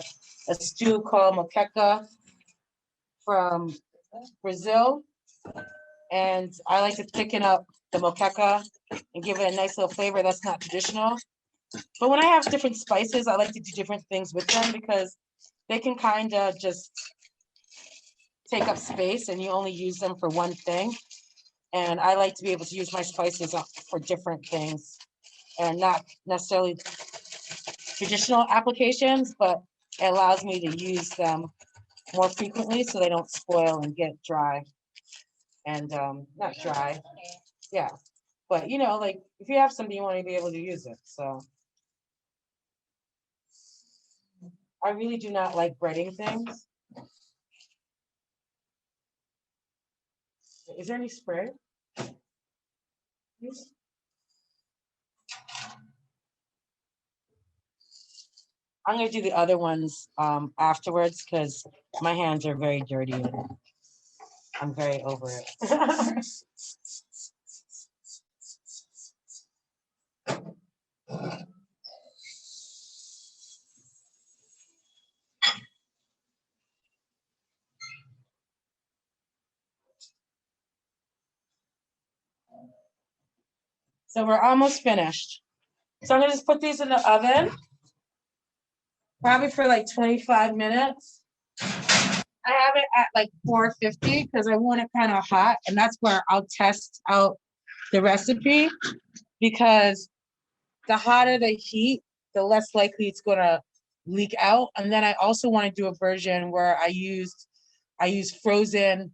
stew called moqueca from Brazil. And I like to thicken up the moqueca and give it a nice little flavor that's not traditional. But when I have different spices, I like to do different things with them because they can kind of just take up space and you only use them for one thing. And I like to be able to use my spices for different things and not necessarily traditional applications, but it allows me to use them more frequently so they don't spoil and get dry. And not dry, yeah. But you know, like if you have something, you want to be able to use it. So I really do not like breading things. Is there any spray? Please? I'm gonna do the other ones afterwards because my hands are very dirty and I'm very over it. So we're almost finished. So I'm gonna just put these in the oven, probably for like 25 minutes. I have it at like 450 because I want it kind of hot, and that's where I'll test out the recipe because the hotter the heat, the less likely it's gonna leak out. And then I also want to do a version where I use frozen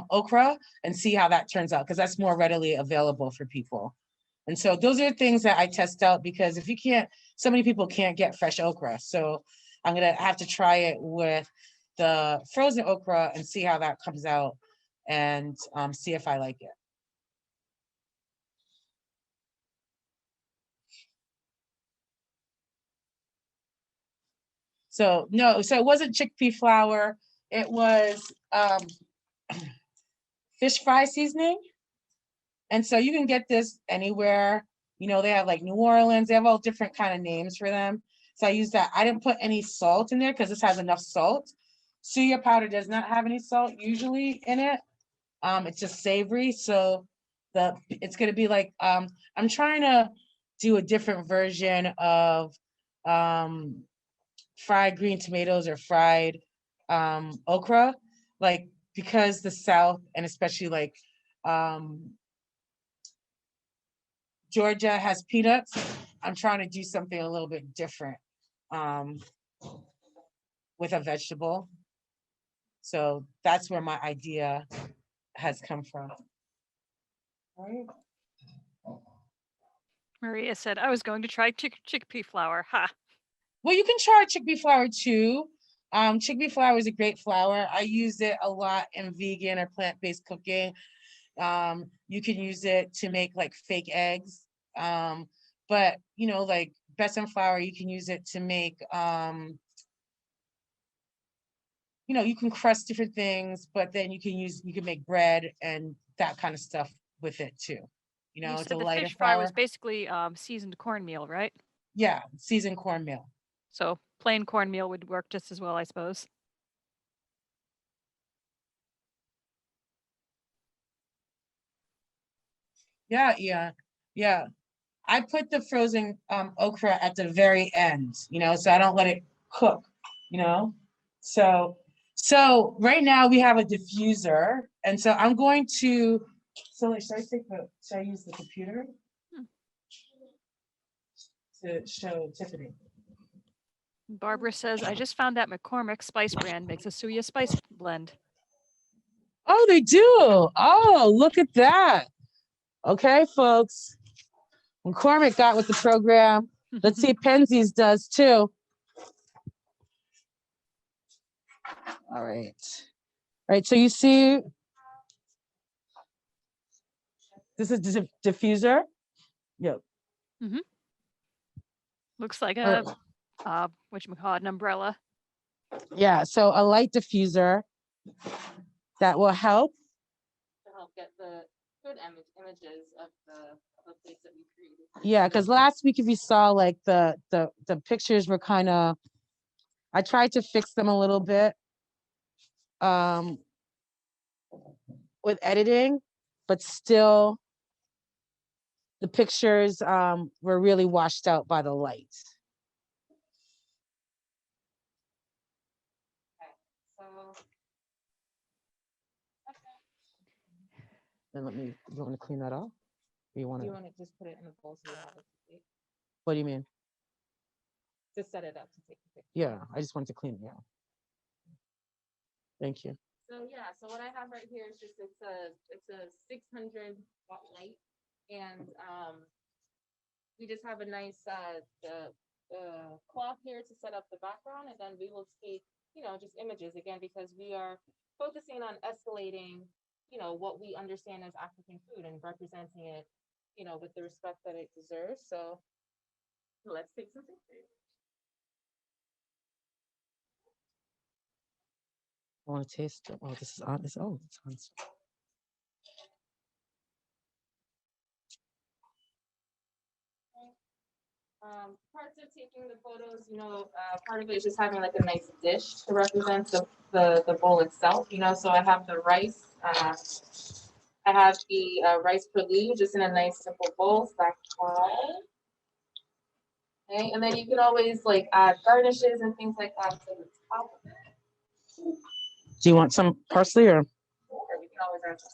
okra and see how that turns out because that's more readily available for people. And so those are things that I test out because if you can't, so many people can't get fresh okra. So I'm gonna have to try it with the frozen okra and see how that comes out and see if I like it. So no, so it wasn't chickpea flour. It was fish fry seasoning. And so you can get this anywhere. You know, they have like New Orleans, they have all different kind of names for them. So I use that. I didn't put any salt in there because this has enough salt. Suya powder does not have any salt usually in it. It's just savory. So it's gonna be like I'm trying to do a different version of fried green tomatoes or fried okra, like because the South and especially like Georgia has peanuts. I'm trying to do something a little bit different with a vegetable. So that's where my idea has come from. Right? Maria said, I was going to try chickpea flour. Ha. Well, you can try chickpea flour too. Chickpea flour is a great flour. I use it a lot in vegan or plant-based cooking. You can use it to make like fake eggs. But you know, like besan flour, you can use it to make you know, you can crust different things, but then you can make bread and that kind of stuff with it too. You know, You it's a said the lighter fish fry was flour. basically seasoned cornmeal, right? Yeah, seasoned cornmeal. So plain cornmeal would work just as well, I suppose. Yeah, yeah. I put the frozen okra at the very end, you know, so I don't let it cook, you know. So right now we have a diffuser, and so I'm going to. So like, should I use the computer to show Tiffany? Barbara says, I just found that McCormick spice brand makes a suya spice blend. Oh, they do. Oh, look at that. Okay, folks. McCormick got with the program. Let's see if Penzies does too. All right. All right, so you see, this is diffuser. Yep. Looks like All a, right. whatchamacallit, an umbrella. Yeah, so a light diffuser that will help. To help get the good images of the place that we created. Yeah, because last week, if you saw, like the pictures were kind of, I tried to fix them a little bit with editing, but still the pictures were really washed out by the light. Okay, so Then you want to clean that off? Or you want you to, want to just put it in the bowl so you have it to take, what do you mean? just set it up to take the picture. Yeah, I just wanted to clean it, yeah. Thank you. So yeah, so what I have right here is just it's a 600 watt light, and we just have a nice the cloth here to set up the background, and then we will take, you know, just images again, because we are focusing on escalating, you know, what we understand as African food and representing it, you know, with the respect that it deserves. So let's take some pictures. I want to taste it. Oh, this is on. Oh, it's on. Parts of taking the photos, you know, part of it is just having like a nice dish to represent the bowl itself, you know. So I have the rice, I have the rice praloo just in a nice simple bowl, stacked high. Okay, and then you can always like add garnishes and things like that to the top of it. Do you want some parsley or? Or we can always add some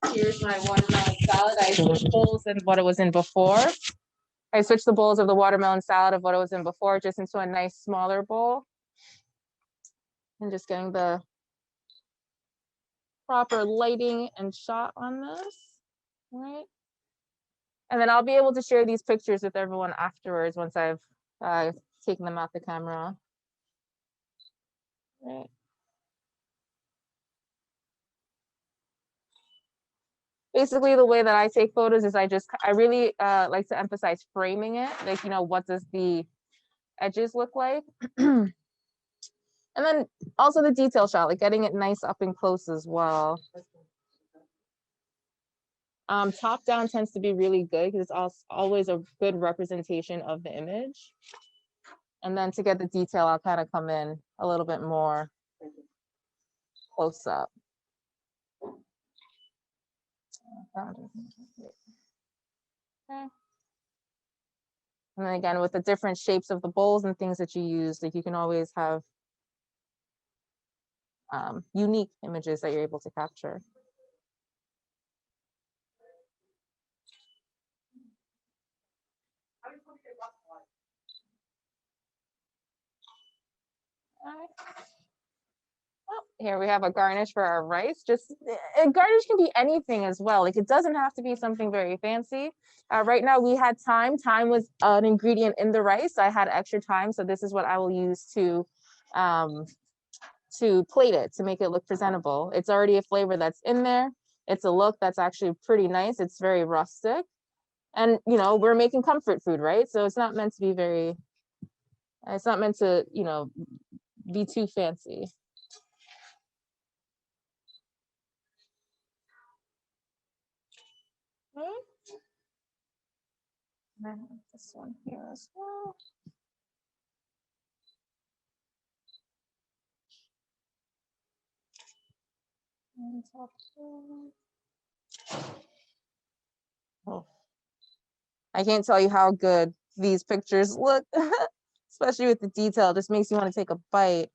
parsley. Here's my watermelon salad. I switched bowls and what it was in before. I switched the bowls of the watermelon salad of what it was in before just into a nice smaller bowl. And just getting the proper lighting and shot on this. All right. And then I'll be able to share these pictures with everyone afterwards once I've taken them out the camera. All right. Basically, the way that I take photos is I really like to emphasize framing it. Like, you know, what does the edges look like? And then also the detail shot, like getting it nice up and close as well. Top down tends to be really good because it's always a good representation of the image. And then to get the detail, I'll kind of come in a little bit more close up. Okay. And then again, with the different shapes of the bowls and things that you use, like you can always have unique images that you're able to capture. Here we have a garnish for our rice. Just a garnish can be anything as well. Like it doesn't have to be something very fancy. Right now we had thyme. Thyme was an ingredient in the rice. I had extra thyme, so this is what I will use to plate it, to make it look presentable. It's already a flavor that's in there. It's a look that's actually pretty nice. It's very rustic. And, you know, we're making comfort food, right? So it's not meant to be very, it's not meant to, you know, be too fancy. Okay. And I have this one here as well. Oh. I can't tell you how good these pictures look, especially with the detail. It just makes you want to take a bite.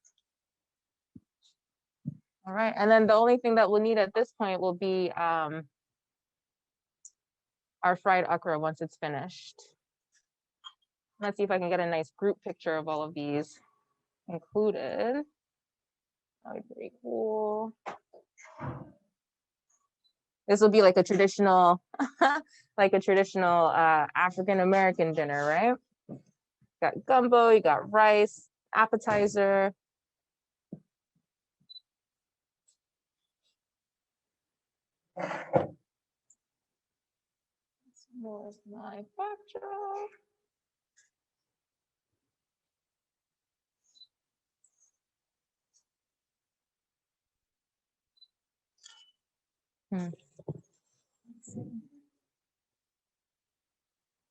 All right, and then the only thing that we'll need at this point will be our fried okra once it's finished. Let's see if I can get a nice group picture of all of these included. That would be pretty cool. This will be like a traditional, African American dinner, right? You got gumbo, you got rice, appetizer. Where's my backdrop?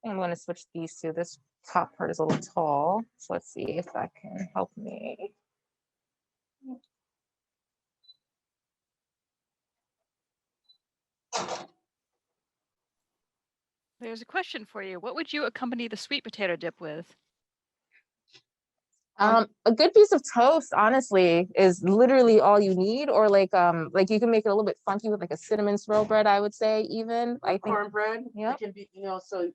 I'm going to switch these two. This top part is a little tall, so let's see if that can help me. There's a question for you. What would you accompany the sweet potato dip with? A good piece of toast, honestly, is literally all you need. Or like you can make it a little bit funky with like a cinnamon swirl bread, I would say. Even I think Cornbread. Yeah. It can be, you know, so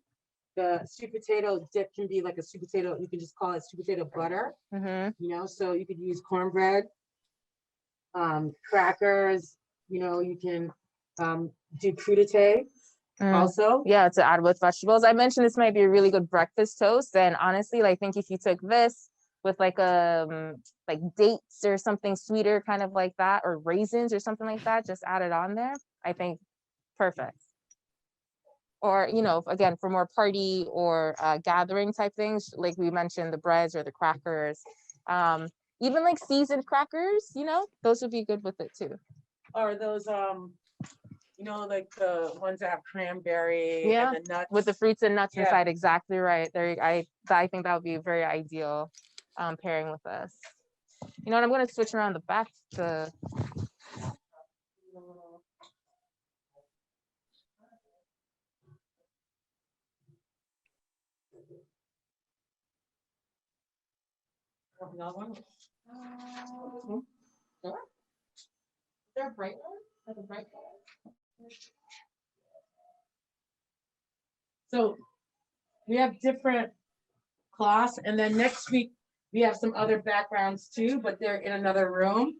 the sweet potato dip can be like a sweet potato. You can just call it sweet potato butter. You know, so you could use cornbread, crackers. You know, you can do crudité also. Yeah, to add with vegetables. I mentioned this might be a really good breakfast toast. And honestly, I think if you took this with like like dates or something sweeter, kind of like that, or raisins or something like that, just add it on there. I think perfect. Or, you know, again, for more party or gathering type things, like we mentioned, the breads or the crackers, even like seasoned crackers, you know, those would be good with it too. Or those you know, like the ones that have cranberry Yeah, and the nuts. with the fruits and nuts Yeah. inside. Exactly right. There, I think that would be very ideal pairing with this. You know what? I'm going to switch around the back to. Another one? Is there a bright one? Like a bright one? So we have different class, and then next week we have some other backgrounds too, but they're in another room.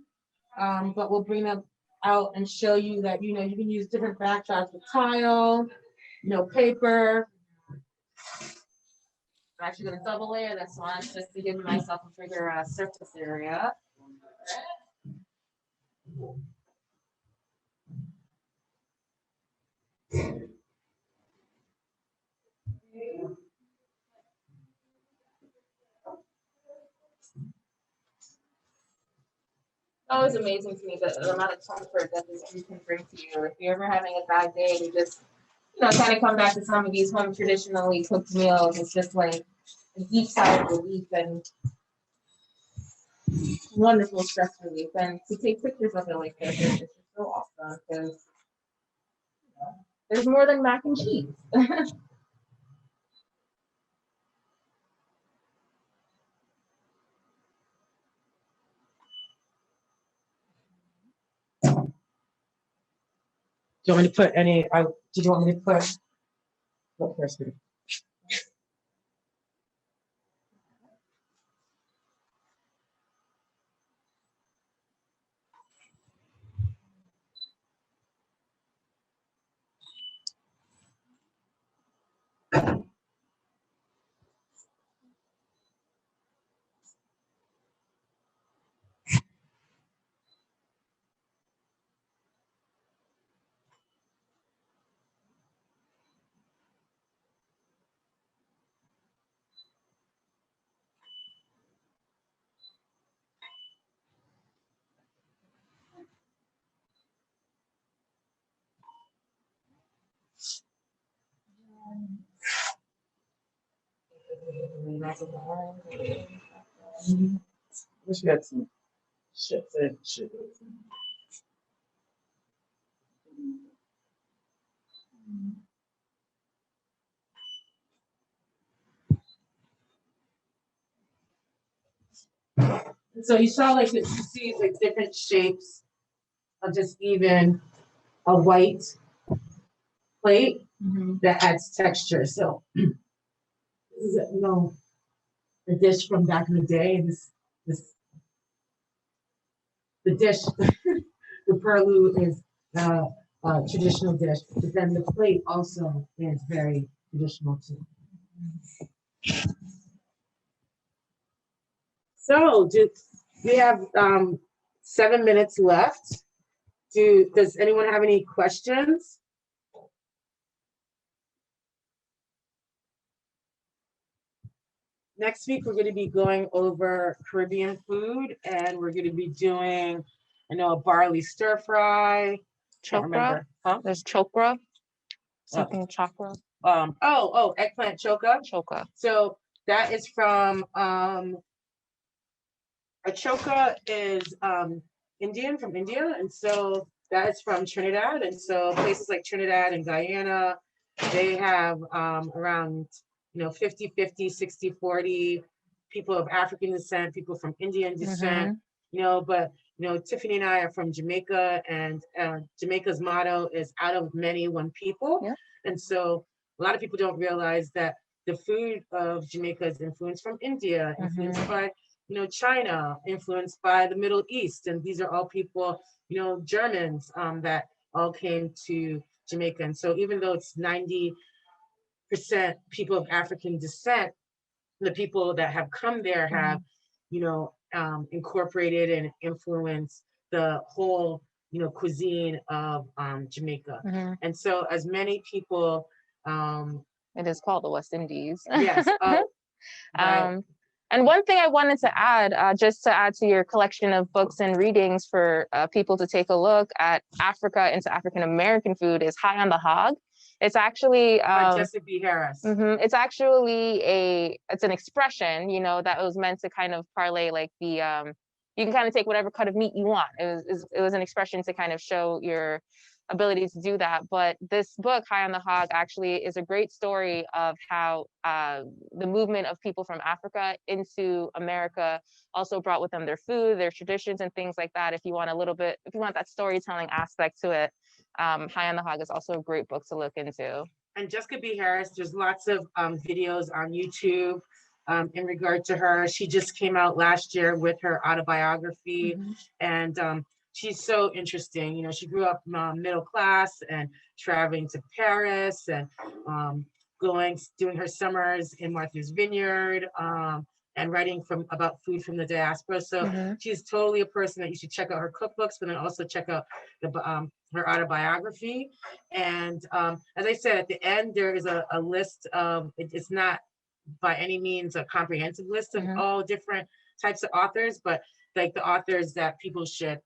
But we'll bring them out and show you that, you know, you can use different backdrops with tile, you know, paper. I'm actually going to double layer this one just to give myself a bigger surface area. Always amazing to me the amount of comfort that this food can bring to you. If you're ever having a bad day, you just, you know, kind of come back to some of these home traditionally cooked meals. It's just like a deep sigh of relief and wonderful stress relief. And to take pictures of it like this is just so awesome because there's more than mac and cheese. Do you want me to put any, did you want me to put, what first? Wish we had some shit. So you saw like you see like different shapes of just even a white plate that adds texture. So this is a dish from back in the day. This the dish, the purlieu is a traditional dish, but then the plate also is very traditional too. So we have 7 minutes left. Does anyone have any questions? Next week, we're going to be going over Caribbean food, and we're going to be doing, a barley stir fry. Can't Chokra. remember. Huh? There's chokra. Something chakra. Eggplant choka. Choka. So that is from a choka is Indian, from India, and so that is from Trinidad. And so places like Trinidad and Guyana, they have around 50-50, 60-40 people of African descent, people from Indian descent, but Tiffany and I are from Jamaica, and Jamaica's motto is out of many, one people. Yeah. And so a lot of people don't realize that the food of Jamaica is influenced from India, influenced by China, influenced by the Middle East. And these are all people, Germans that all came to Jamaica. And so even though it's 90% people of African descent, the people that have come there have, incorporated and influenced the whole, cuisine of Jamaica. And so as many people, It is called the West Indies. yes. Right. And one thing I wanted to add, just to add to your collection of books and readings for people to take a look at Africa into African American food, is High on the Hog. It's actually Jesse B. Harris. It's actually it's an expression, that was meant to kind of parlay like the you can kind of take whatever cut of meat you want. It was an expression to kind of show your ability to do that. But this book, High on the Hog, actually is a great story of how the movement of people from Africa into America also brought with them their food, their traditions, and things like that. If you want that storytelling aspect to it, High on the Hog is also a great book to look into. And Jessica B. Harris, there's lots of videos on YouTube in regard to her. She just came out last year with her autobiography, and she's so interesting. She grew up middle class and traveling to Paris and doing her summers in Martha's Vineyard and writing about food from the diaspora. So she's totally a person that you should check out her cookbooks, but then also check out her autobiography. And as I said, at the end, there is a list of, it's not by any means a comprehensive list of all different types of authors, but like the authors that people should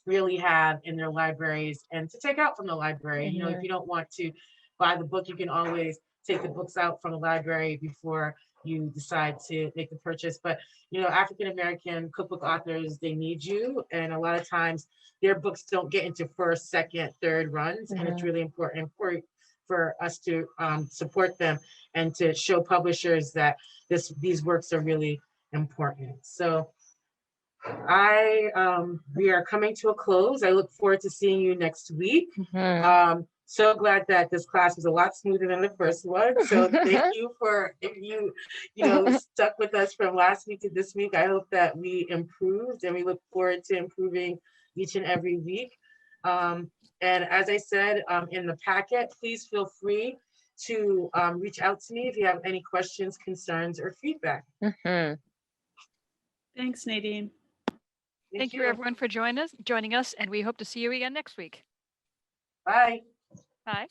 really have in their libraries and to take out from the library. If you don't want to buy the book, you can always take the books out from the library before you decide to make the purchase. But African American cookbook authors, they need you, and a lot of times their books don't get into first, second, third runs, and it's really important for us to support them and to show publishers that these works are really important. So we are coming to a close. I look forward to seeing you next week. So glad that this class was a lot smoother than the first one. So thank you if you stuck with us from last week to this week. I hope that we improved, and we look forward to improving each and every week. And as I said in the packet, please feel free to reach out to me if you have any questions, concerns, or feedback. Thanks, Nadine. Thank you everyone for joining us, and we hope to see you again next week. Bye. Bye.